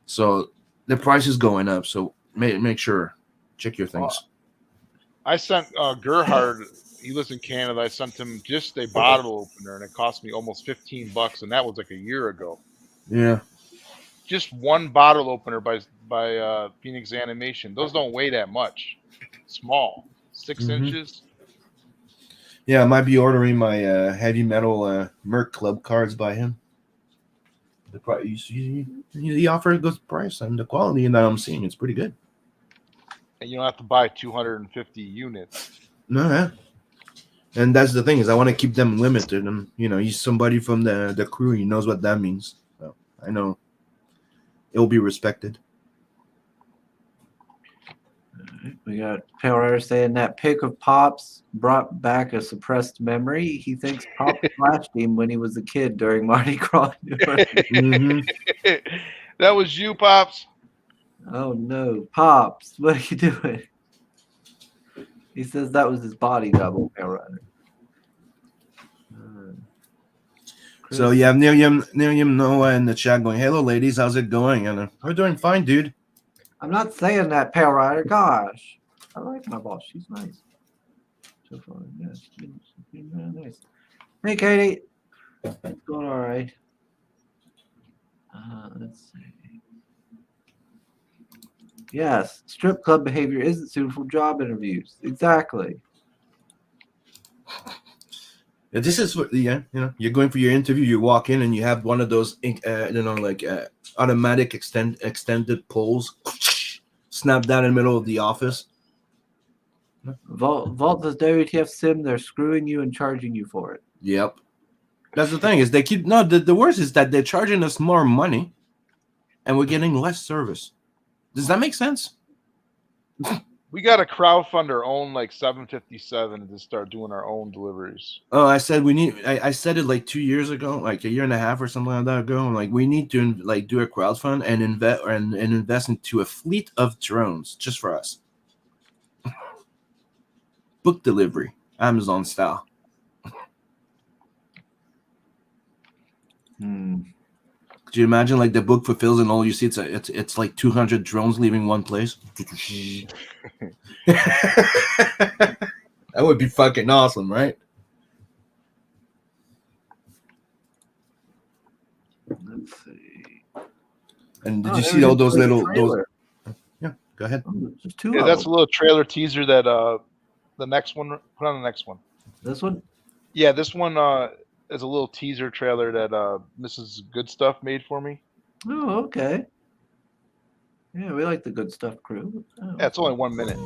So the price is going up. So make sure, check your things. I sent Gerhard. He lives in Canada. I sent him just a bottle opener, and it cost me almost $15, and that was like a year ago. Yeah. Just one bottle opener by Phoenix Animation. Those don't weigh that much. Small, 6 inches. Yeah, I might be ordering my heavy metal Merc Club cards by him. The price he offers a good price, and the quality that I'm seeing, it's pretty good. And you don't have to buy 250 units. No, and that's the thing, is I want to keep them limited, and he's somebody from the crew. He knows what that means. So I know it'll be respected. We got Pale Rider saying that pic of Pops brought back a suppressed memory. He thinks Pop flashed him when he was a kid during Mardi Gras. That was you, Pops. Oh no, Pops, what are you doing? He says that was his body double, Pale Rider. So you have Nilium Noah in the chat going, "Hello, ladies, how's it going?" And we're doing fine, dude. I'm not saying that, Pale Rider. Gosh, I like my boss. She's nice. So far, yeah, she's been really nice. Hey, Katie. It's going all right. Let's see. Yes, strip club behavior isn't suitable for job interviews. Exactly. Yeah, this is what you're going for your interview. You walk in and you have one of those, automatic extended poles, snap down in the middle of the office. Vault says WTF sim. They're screwing you and charging you for it. Yep. That's the thing, is they keep the worst is that they're charging us more money, and we're getting less service. Does that make sense? We got to crowdfund our own 757 to start doing our own deliveries. Oh, I said we need. I said it like 2 years ago, like a year and a half or something like that ago. I'm like, we need to do a crowdfund and invest into a fleet of drones just for us. Book delivery, Amazon style. Could you imagine the book fulfills and all you see it's like 200 drones leaving one place? That would be fucking awesome, right? Let's see. And did you see all those little those? Yeah, go ahead. Just two. Yeah, that's a little trailer teaser that the next one. Put on the next one. This one. Yeah, this one is a little teaser trailer that Mrs. Good Stuff made for me. Oh, okay. Yeah, we like the Good Stuff crew. Oh. Yeah, it's only 1 minute.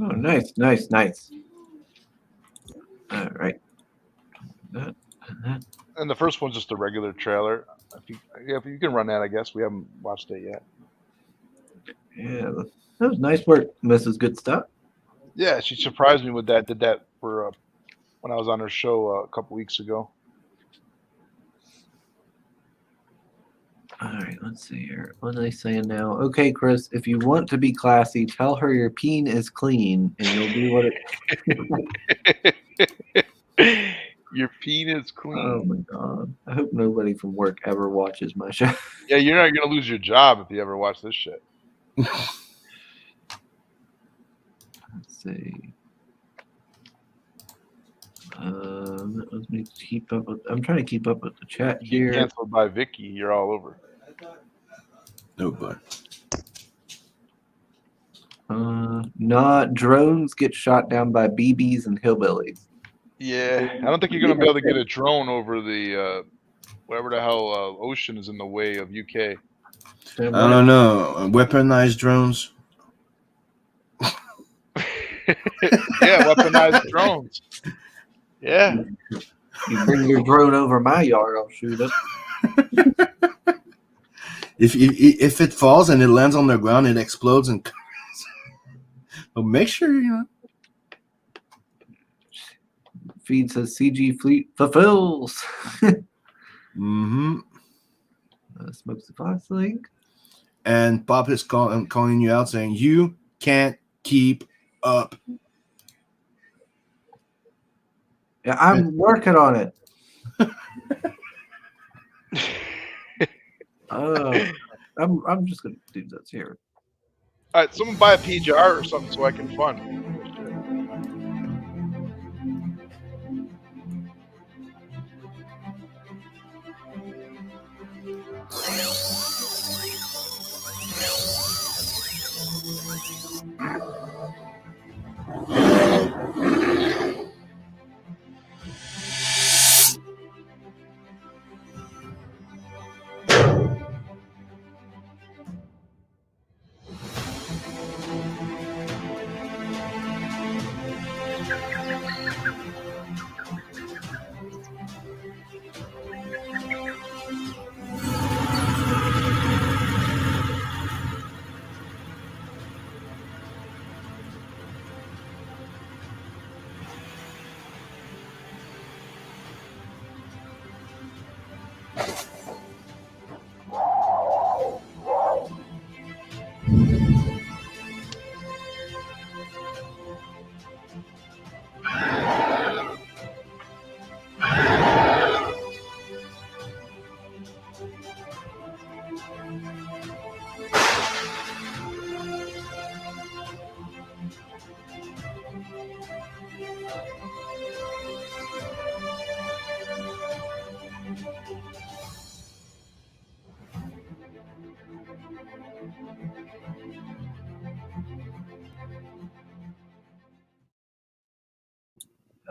Oh, nice, nice, nice. All right. That, that. And the first one's just a regular trailer. If you can run that, I guess we haven't watched it yet. Yeah, that was nice work, Mrs. Good Stuff. Yeah, she surprised me with that. Did that for when I was on her show a couple weeks ago. All right, let's see here. What are they saying now? Okay, Chris, if you want to be classy, tell her your peen is clean, and you'll do what it. Your peen is Oh clean. my god! I hope nobody from work ever watches my show. Yeah, you're not gonna lose your job if you ever watch this shit. Let's see. Let me keep up with. I'm trying to keep up with the chat You here. get canceled by Vicky, you're all over. Oh boy. Not drones get shot down by BBs and hillbillies. Yeah, I don't think you're gonna be able to get a drone over the whatever the hell ocean is in the way of UK. I don't know. Weaponized drones. Yeah, weaponized drones. Yeah. You bring your drone over my yard, I'll shoot it. If it falls and it lands on the ground, it explodes and. So make sure you know. Feed says CG Fleet fulfills. Mm-hmm. Smokes the Fox link. And Pop is calling you out, saying you can't keep up. Yeah, I'm working on it. I'm just gonna do this here. All right, someone buy a PJR or something so I can fund.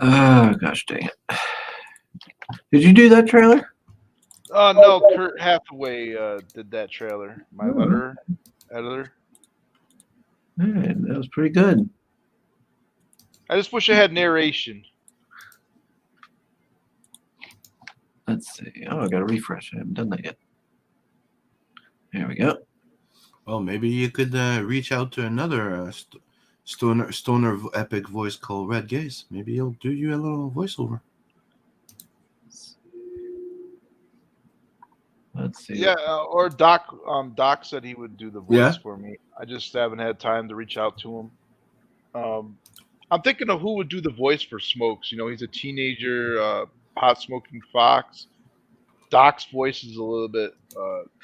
Oh gosh dang it. Did you do that trailer? No, Kurt Hathaway did that trailer. My letter editor. Man, that was pretty good. I just wish I had narration. Let's see. Oh, I gotta refresh. I haven't done that yet. There we go. Well, maybe you could reach out to another stoner epic voice called Red Gaze. Maybe he'll do you a little voiceover. Let's see. Yeah, or Doc. Doc said he would do the voice for me. I just haven't had time to reach out to him. I'm thinking of who would do the voice for Smokes. You know, he's a teenager, pot smoking fox. Doc's voice is a little bit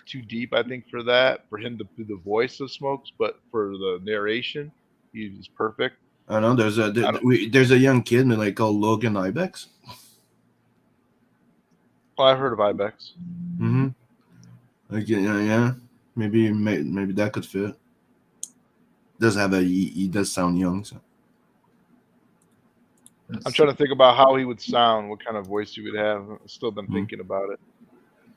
too deep, I think, for that. For him to do the voice of Smokes, but for the narration, he's perfect. I know there's a young kid like called Logan Ibex. Oh, I've heard of Ibex. Mm-hmm. Like yeah, maybe that could fit. Does have he does sound young, so. I'm trying to think about how he would sound, what kind of voice he would have. I've still been thinking about it.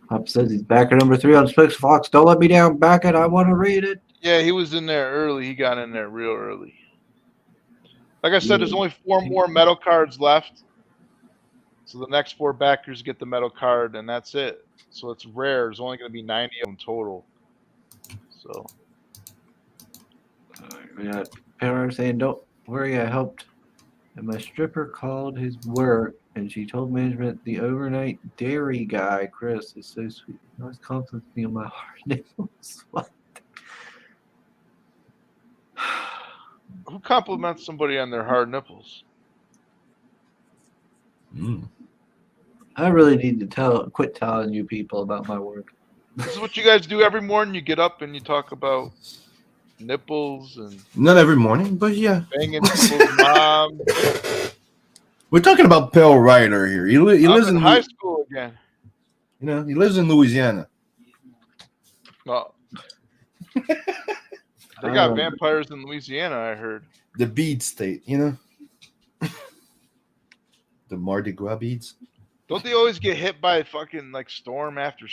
Pop says he's back at number 3 on Smokes Fox. Don't let me down. Back it. I want to read it. Yeah, he was in there early. He got in there real early. Like I said, there's only 4 more metal cards left. So the next 4 backers get the metal card, and that's it. So it's rare. There's only going to be 90 of them total. So We got Perro saying, "Don't worry, I helped." And my stripper called his work, and she told management the overnight dairy guy, Chris, is so sweet. He always compliments me on my hard nipples. What? who compliments somebody on their hard nipples? I really need to quit telling you people about my work. This is what you guys do every morning. You get up and you talk about nipples and Not every morning, but yeah. banging people's mom. We're talking about Pale Rider here. He lives I'm in in high school again. You know, he lives in Louisiana. Well, they got vampires in Louisiana, I heard. The bead state, you know? The Mardi Gras beads. Don't they always get hit by fucking like storm after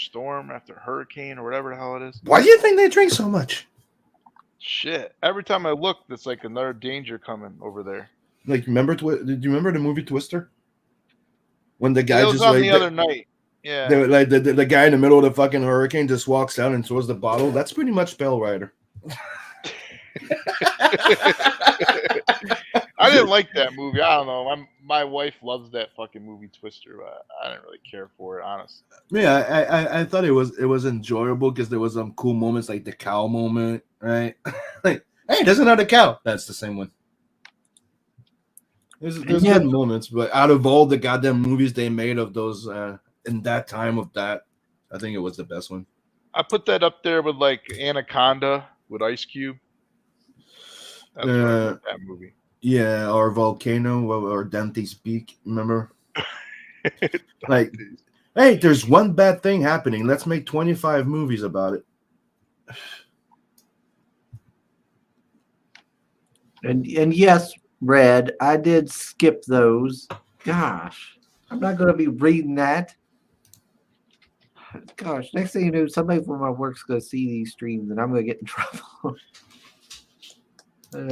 hurricane or whatever the hell it is? Why do you think they drink so much? Shit. Every time I look, there's like another danger coming over there. Like, did you remember the movie Twister? When the guy It was just on like the other night. Yeah. The guy in the middle of the fucking hurricane just walks out and throws the bottle. That's pretty much Pale Rider. I didn't like that movie. I don't know. My wife loves that fucking movie Twister, but I didn't really care for it, honestly. Yeah, I thought it was enjoyable because there was some cool moments like the cow moment, right? Like, hey, there's another cow. That's the same one. There's good moments, but out of all the goddamn movies they made of those in that time of that, I think it was the best one. I put that up there with like Anaconda with Ice Cube. That's that movie. Yeah, or Volcano or Dante's Peak. Remember? Like, hey, there's one bad thing happening. Let's make 25 movies about it. And yes, Red, I did skip those. Gosh, I'm not going to be reading that. Gosh, next thing you know, somebody from my work's going to see these streams, and I'm going to get in trouble.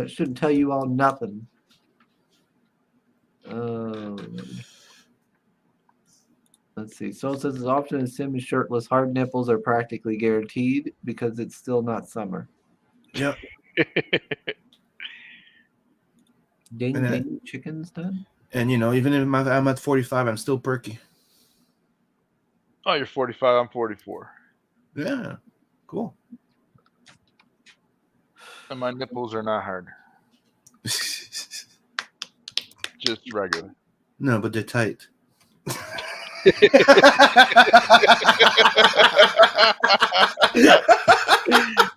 Shouldn't tell you all nothing. Let's see. Soul says as often as Sim is shirtless, hard nipples are practically guaranteed because it's still not summer. Yep. Ding ding, chicken's done. And you know, even if I'm at 45, I'm still perky. Oh, you're 45. I'm 44. Yeah, cool. And my nipples are not hard. Just regular. No, but they're tight.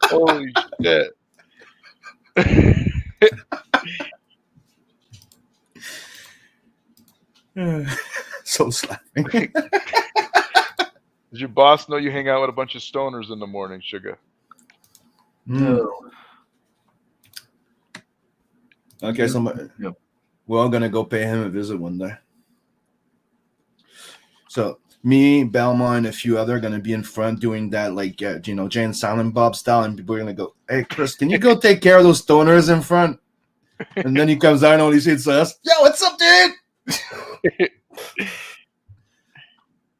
Holy shit. So slapping. Does your boss know you hang out with a bunch of stoners in the morning, Sugar? No. Okay, so we're all gonna go pay him a visit one day. So me, Belmont, and a few other are gonna be in front doing that, like you know, Jay and Silent Bob style, and people are gonna go, "Hey, Chris, can you go take care of those stoners in front?" And then he comes out and all he sees us, "Yo, what's up, dude?"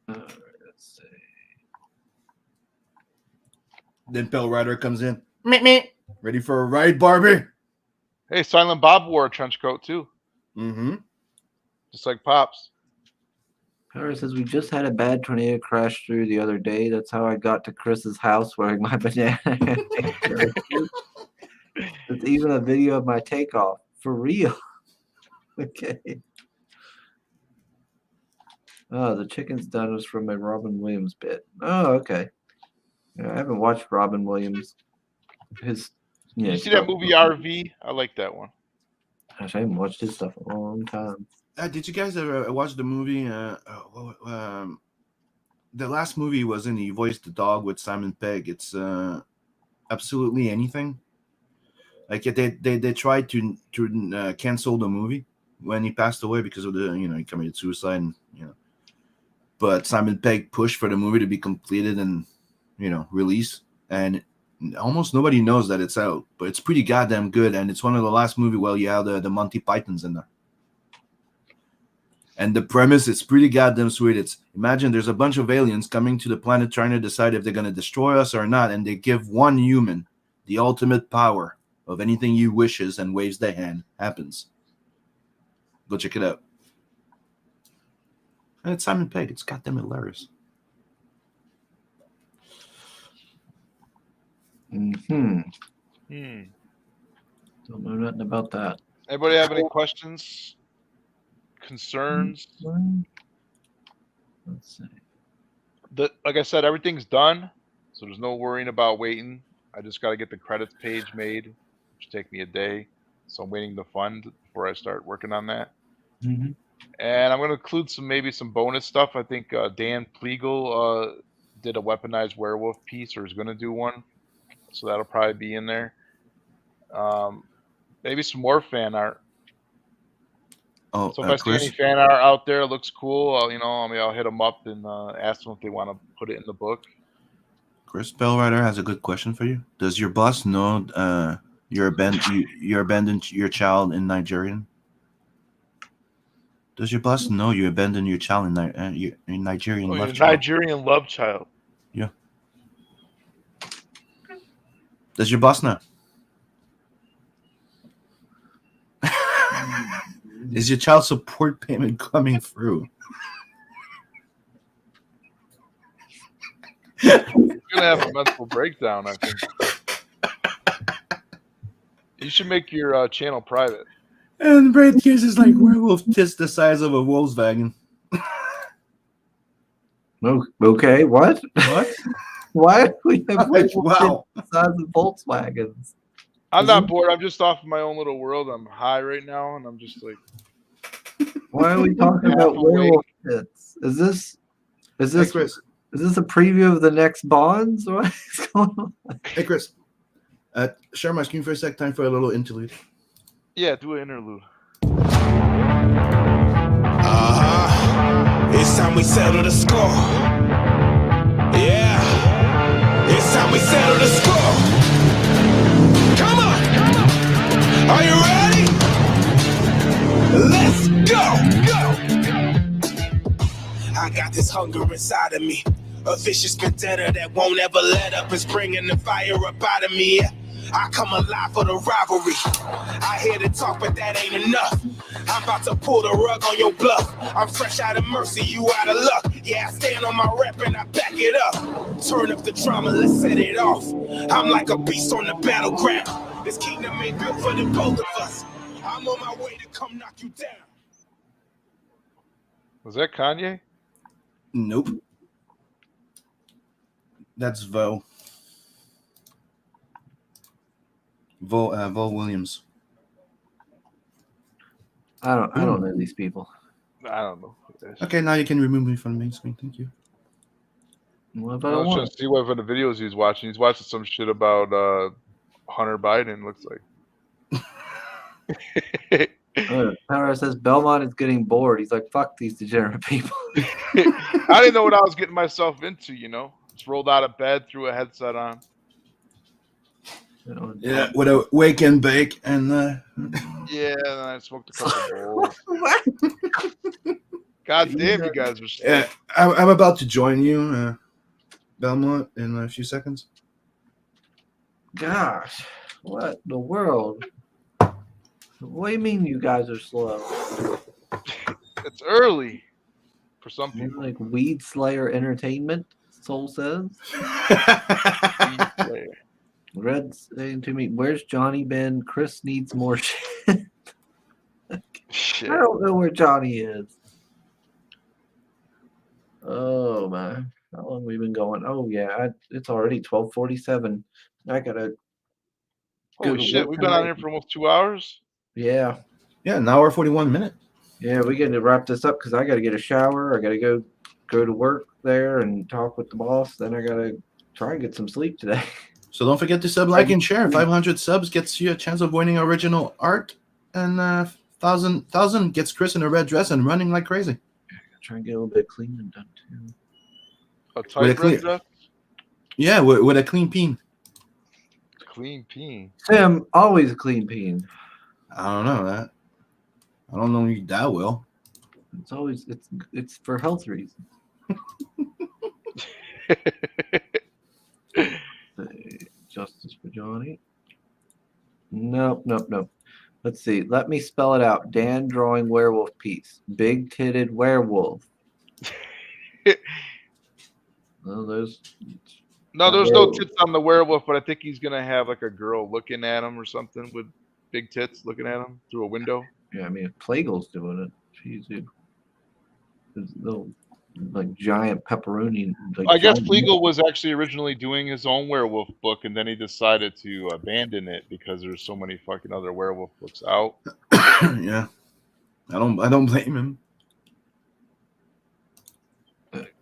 Let's see. Then Pale Rider comes in. Meh. Ready for a ride, Barbie? Hey, Silent Bob wore a trench coat too. Mm-hmm. Just like Pops. Power says we just had a bad tornado crash through the other day. That's how I got to Chris's house wearing my banana. It's even a video of my takeoff. For real. Okay. Oh, the chicken's done was from a Robin Williams bit. Oh, okay. Yeah, I haven't watched Robin Williams. You see that movie RV? I like that one. Gosh, I haven't watched his stuff in a long time. Did you guys ever watch the movie? The last movie was in He Voiced the Dog with Simon Pegg. It's Absolutely Anything. Like they tried to cancel the movie when he passed away because of he committed suicide and but Simon Pegg pushed for the movie to be completed and released, and Almost nobody knows that it's out, but it's pretty goddamn good, and it's one of the last movie where you have the Monty Pythons in there. And the premise is pretty goddamn sweet. It's imagine there's a bunch of aliens coming to the planet trying to decide if they're going to destroy us or not, and they give one human the ultimate power of anything he wishes and waves their hand happens. Go check it out. And it's Simon Pegg. It's goddamn hilarious. Mm-hmm. Hmm. Don't know nothing about that. Anybody have any questions? Concerns? Let's see. Like I said, everything's done, so there's no worrying about waiting. I just got to get the credits page made, which take me a day. So I'm waiting to fund before I start working on that. Mm-hmm. And I'm going to include maybe some bonus stuff. I think Dan Pleagle did a weaponized werewolf piece, or is going to do one. So that'll probably be in there. Maybe some more fan art. Oh, So if I see any fan art out there, looks cool. I'll hit them up and ask them if they want to put it in the book. Chris Bellwriter has a good question for you. Does your boss know you abandoned your child in Nigerian? Does your boss know you abandoned your child in Nigerian love child? Nigerian love child. Yeah. Does your boss know? Is your child support payment coming through? You're gonna have a mental breakdown, I think. You should make your channel private. And Brad Case is like werewolf tits the size of a Volkswagen. Okay, what? What? Why do we have Wow. the size of Volkswagens? I'm not bored. I'm just off in my own little world. I'm high right now, and I'm just like. Why are we talking about werewolf tits? Is this Hey, Chris. Is this a preview of the next Bonds? What is going on? Hey, Chris. Share my screen for a sec. Time for a little interlude. Yeah, do an interlude. It's time we settle the score. Yeah. It's time we settle the score. Come on. Are you ready? Let's go. I got this hunger inside of me. A vicious vendetta that won't ever let up. It's bringing the fire up out of me. I come alive for the rivalry. I hear the talk, but that ain't enough. I'm about to pull the rug on your bluff. I'm fresh out of mercy, you out of luck. Yeah, I stand on my rep and I back it up. Turn up the drama, let's set it off. I'm like a beast on the battleground. This kingdom ain't built for the both of us. I'm on my way to come knock you down. Was that Kanye? Nope. That's Vo. Vo Williams. I don't know these people. I don't know. Okay, now you can remove me from the main screen. Thank you. What I was trying to see what of the videos he's watching. He's watching some shit about Hunter Biden, looks like. Power says Belmont is getting bored. He's like, fuck these degenerate people. I didn't know what I was getting myself into, Just rolled out of bed, threw a headset on. Yeah, with a wake and bake and Yeah, and then I smoked a couple bowls. God damn, you guys are sick. yeah, I'm about to join you, Belmont, in a few seconds. Gosh, what the world? What do you mean you guys are slow? It's early for some You're people. like Weed Slayer Entertainment, Soul says. Red saying to me, where's Johnny been? Chris needs more shit. Shit. I don't know where Johnny is. Oh man, how long have we been going? Oh yeah, it's already 12:47. I gotta. Holy shit, we've been on here for almost 2 hours? Yeah. Yeah, an hour 41 minutes. Yeah, we got to wrap this up because I got to get a shower. I got to go to work there and talk with the boss. Then I got to try and get some sleep today. So don't forget to sub, like, and share. 500 subs gets you a chance of winning original art, and 1,000 gets Chris in a red dress and running like crazy. Try and get a little bit cleaning done too. A tight red dress? Yeah, with a clean peen. clean peeing. Tim, always clean peeing. I don't know that. I don't know you that well. It's always it's for health reasons. Justice for Johnny. Nope. Let's see. Let me spell it out. Dan drawing werewolf piece. Big titted werewolf. Well, there's No, there's no tits on the werewolf, but I think he's gonna have like a girl looking at him or something with big tits looking at him through a window. yeah. I mean, if Plague's doing it, jeez, dude. There's little like giant pepperoni. Like, I guess giant- Flegel was actually originally doing his own werewolf book, and then he decided to abandon it because there's so many fucking other werewolf books out. Yeah, I don't blame him.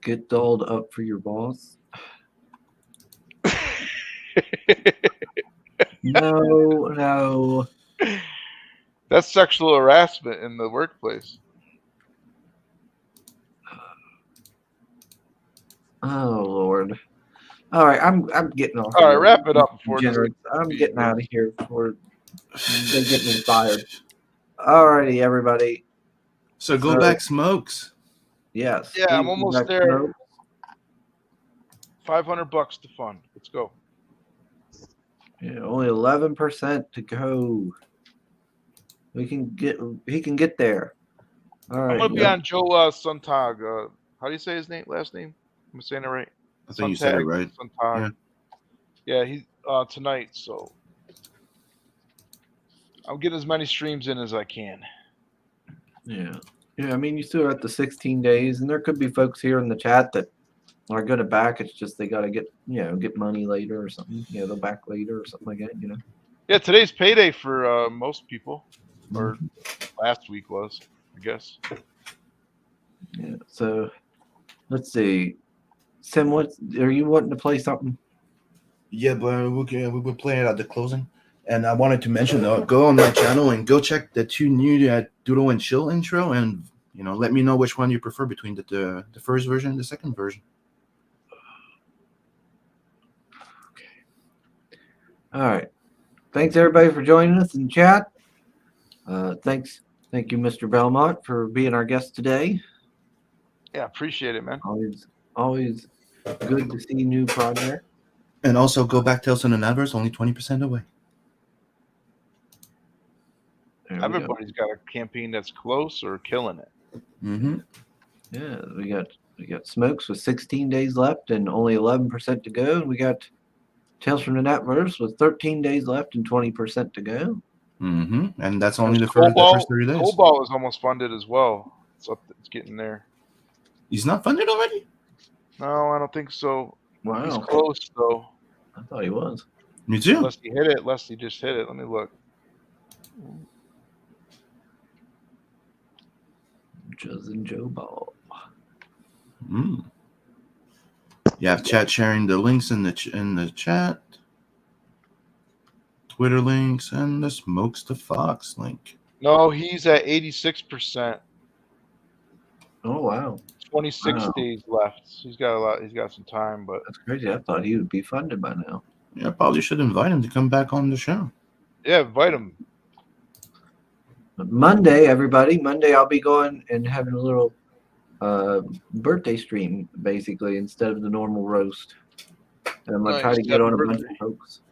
Get dolled up for your boss. No. That's sexual harassment in the workplace. Oh Lord. All right, I'm getting off. All right, wrap it up before this. I'm getting out of here before they get me fired. All righty, everybody. So go back, Smokes. Yes. Yeah, I'm please almost back there. smoke. $500 to fund. Let's go. Yeah, only 11% to go. He can get there. All right. I'm gonna be yeah. on Joe Suntag. How do you say his name? Last name? Am I saying it right? I think you said it right. Suntag. Yeah, he's tonight. So I'm getting as many streams in as I can. Yeah. I mean, you still are at the 16 days, and there could be folks here in the chat that are good at back. It's just they got to get money later or something. They'll back later or something like that. Yeah, today's payday for most people, or last week was, I guess. Yeah. So let's see. Tim, are you wanting to play something? Yeah, but we were playing it at the closing. And I wanted to mention, though, go on my channel and go check the two new Doodle and Chill intro, and let me know which one you prefer between the first version and the second version. Okay. All right. Thanks everybody for joining us in chat. Thank you, Mr. Belmont, for being our guest today. Yeah, appreciate it, man. Always good to see new project. And also go back Tales and Adverse, only 20% away. Everybody's got a campaign that's close or killing it. Mm-hmm. Yeah, we got Smokes with 16 days left and only 11% to go. And we got Tales from the Netverse with 13 days left and 20% to go. Mm-hmm. And that's only There's the first 30 days. Cobalt is almost funded as well. It's getting there. He's not funded already? No, I don't think so. Wow. He's close though. I thought he was. Me too. Unless he hit it. Unless he just hit it. Let me look. Cousin Joe Ball. Mm. You have chat sharing the links in the chat, Twitter links, and the Smokes the Fox link. No, he's at 86%. Oh wow. 26 days left. He's got a lot. He's got some time, but That's crazy. I thought he would be funded by now. Yeah, probably should invite him to come back on the show. yeah, invite him. But Monday, everybody. Monday, I'll be going and having a little birthday stream, basically, instead of the normal roast. And I'm gonna try to get on a bunch of folks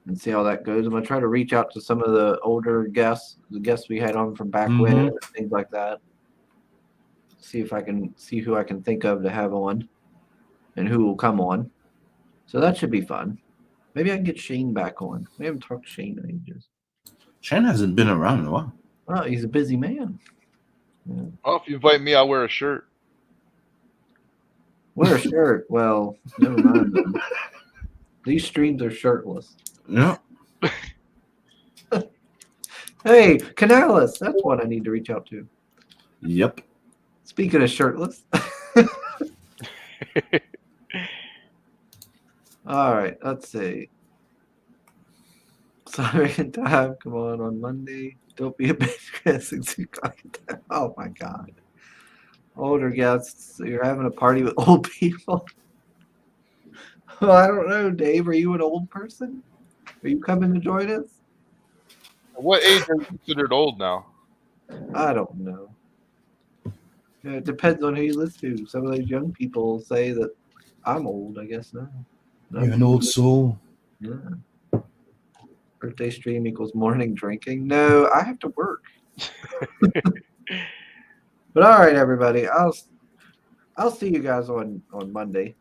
and see how that goes. I'm gonna try to reach out to some of the older guests, the guests we had on from back when, things like that. See who I can think of to have on, and who will come on. So that should be fun. Maybe I can get Shane back on. We haven't talked to Shane in ages. Shane hasn't been around in a while. Well, he's a busy man. Yeah. Oh, if you invite me, I'll wear a shirt. Wear a shirt. Well, never mind. Then. These streams are shirtless. Yeah. Hey, Canales. That's what I need to reach out to. Yep. Speaking of shirtless. All right, let's see. Sorry, time. Come on Monday. Don't be a bitch. Oh my God. Older guests. You're having a party with old people. Well, I don't know, Dave. Are you an old person? Are you coming to join us? At what age are you considered old now? I don't know. Yeah, it depends on who you listen to. Some of those young people say that I'm old. I guess now. You're an old soul. Yeah. Birthday stream equals morning drinking. No, I have to work. But all right, everybody. I'll see you guys on Monday.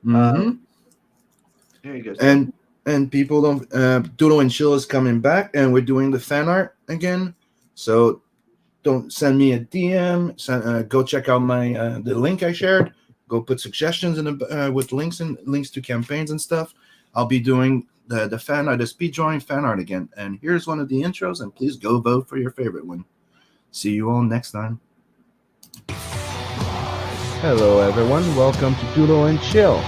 Mm-hmm. Here you go. Sam. And people don't. Doodle and Chill is coming back, and we're doing the fan art again. So don't send me a DM. Go check out my the link I shared. Go put suggestions in the with links to campaigns and stuff. I'll be doing the fan art, the speed drawing fan art again. And here's one of the intros. And please go vote for your favorite one. See you all next time. Hello, everyone. Welcome to Doodle and Chill.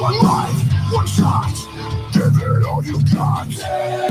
One life, one shot. Give it all you got.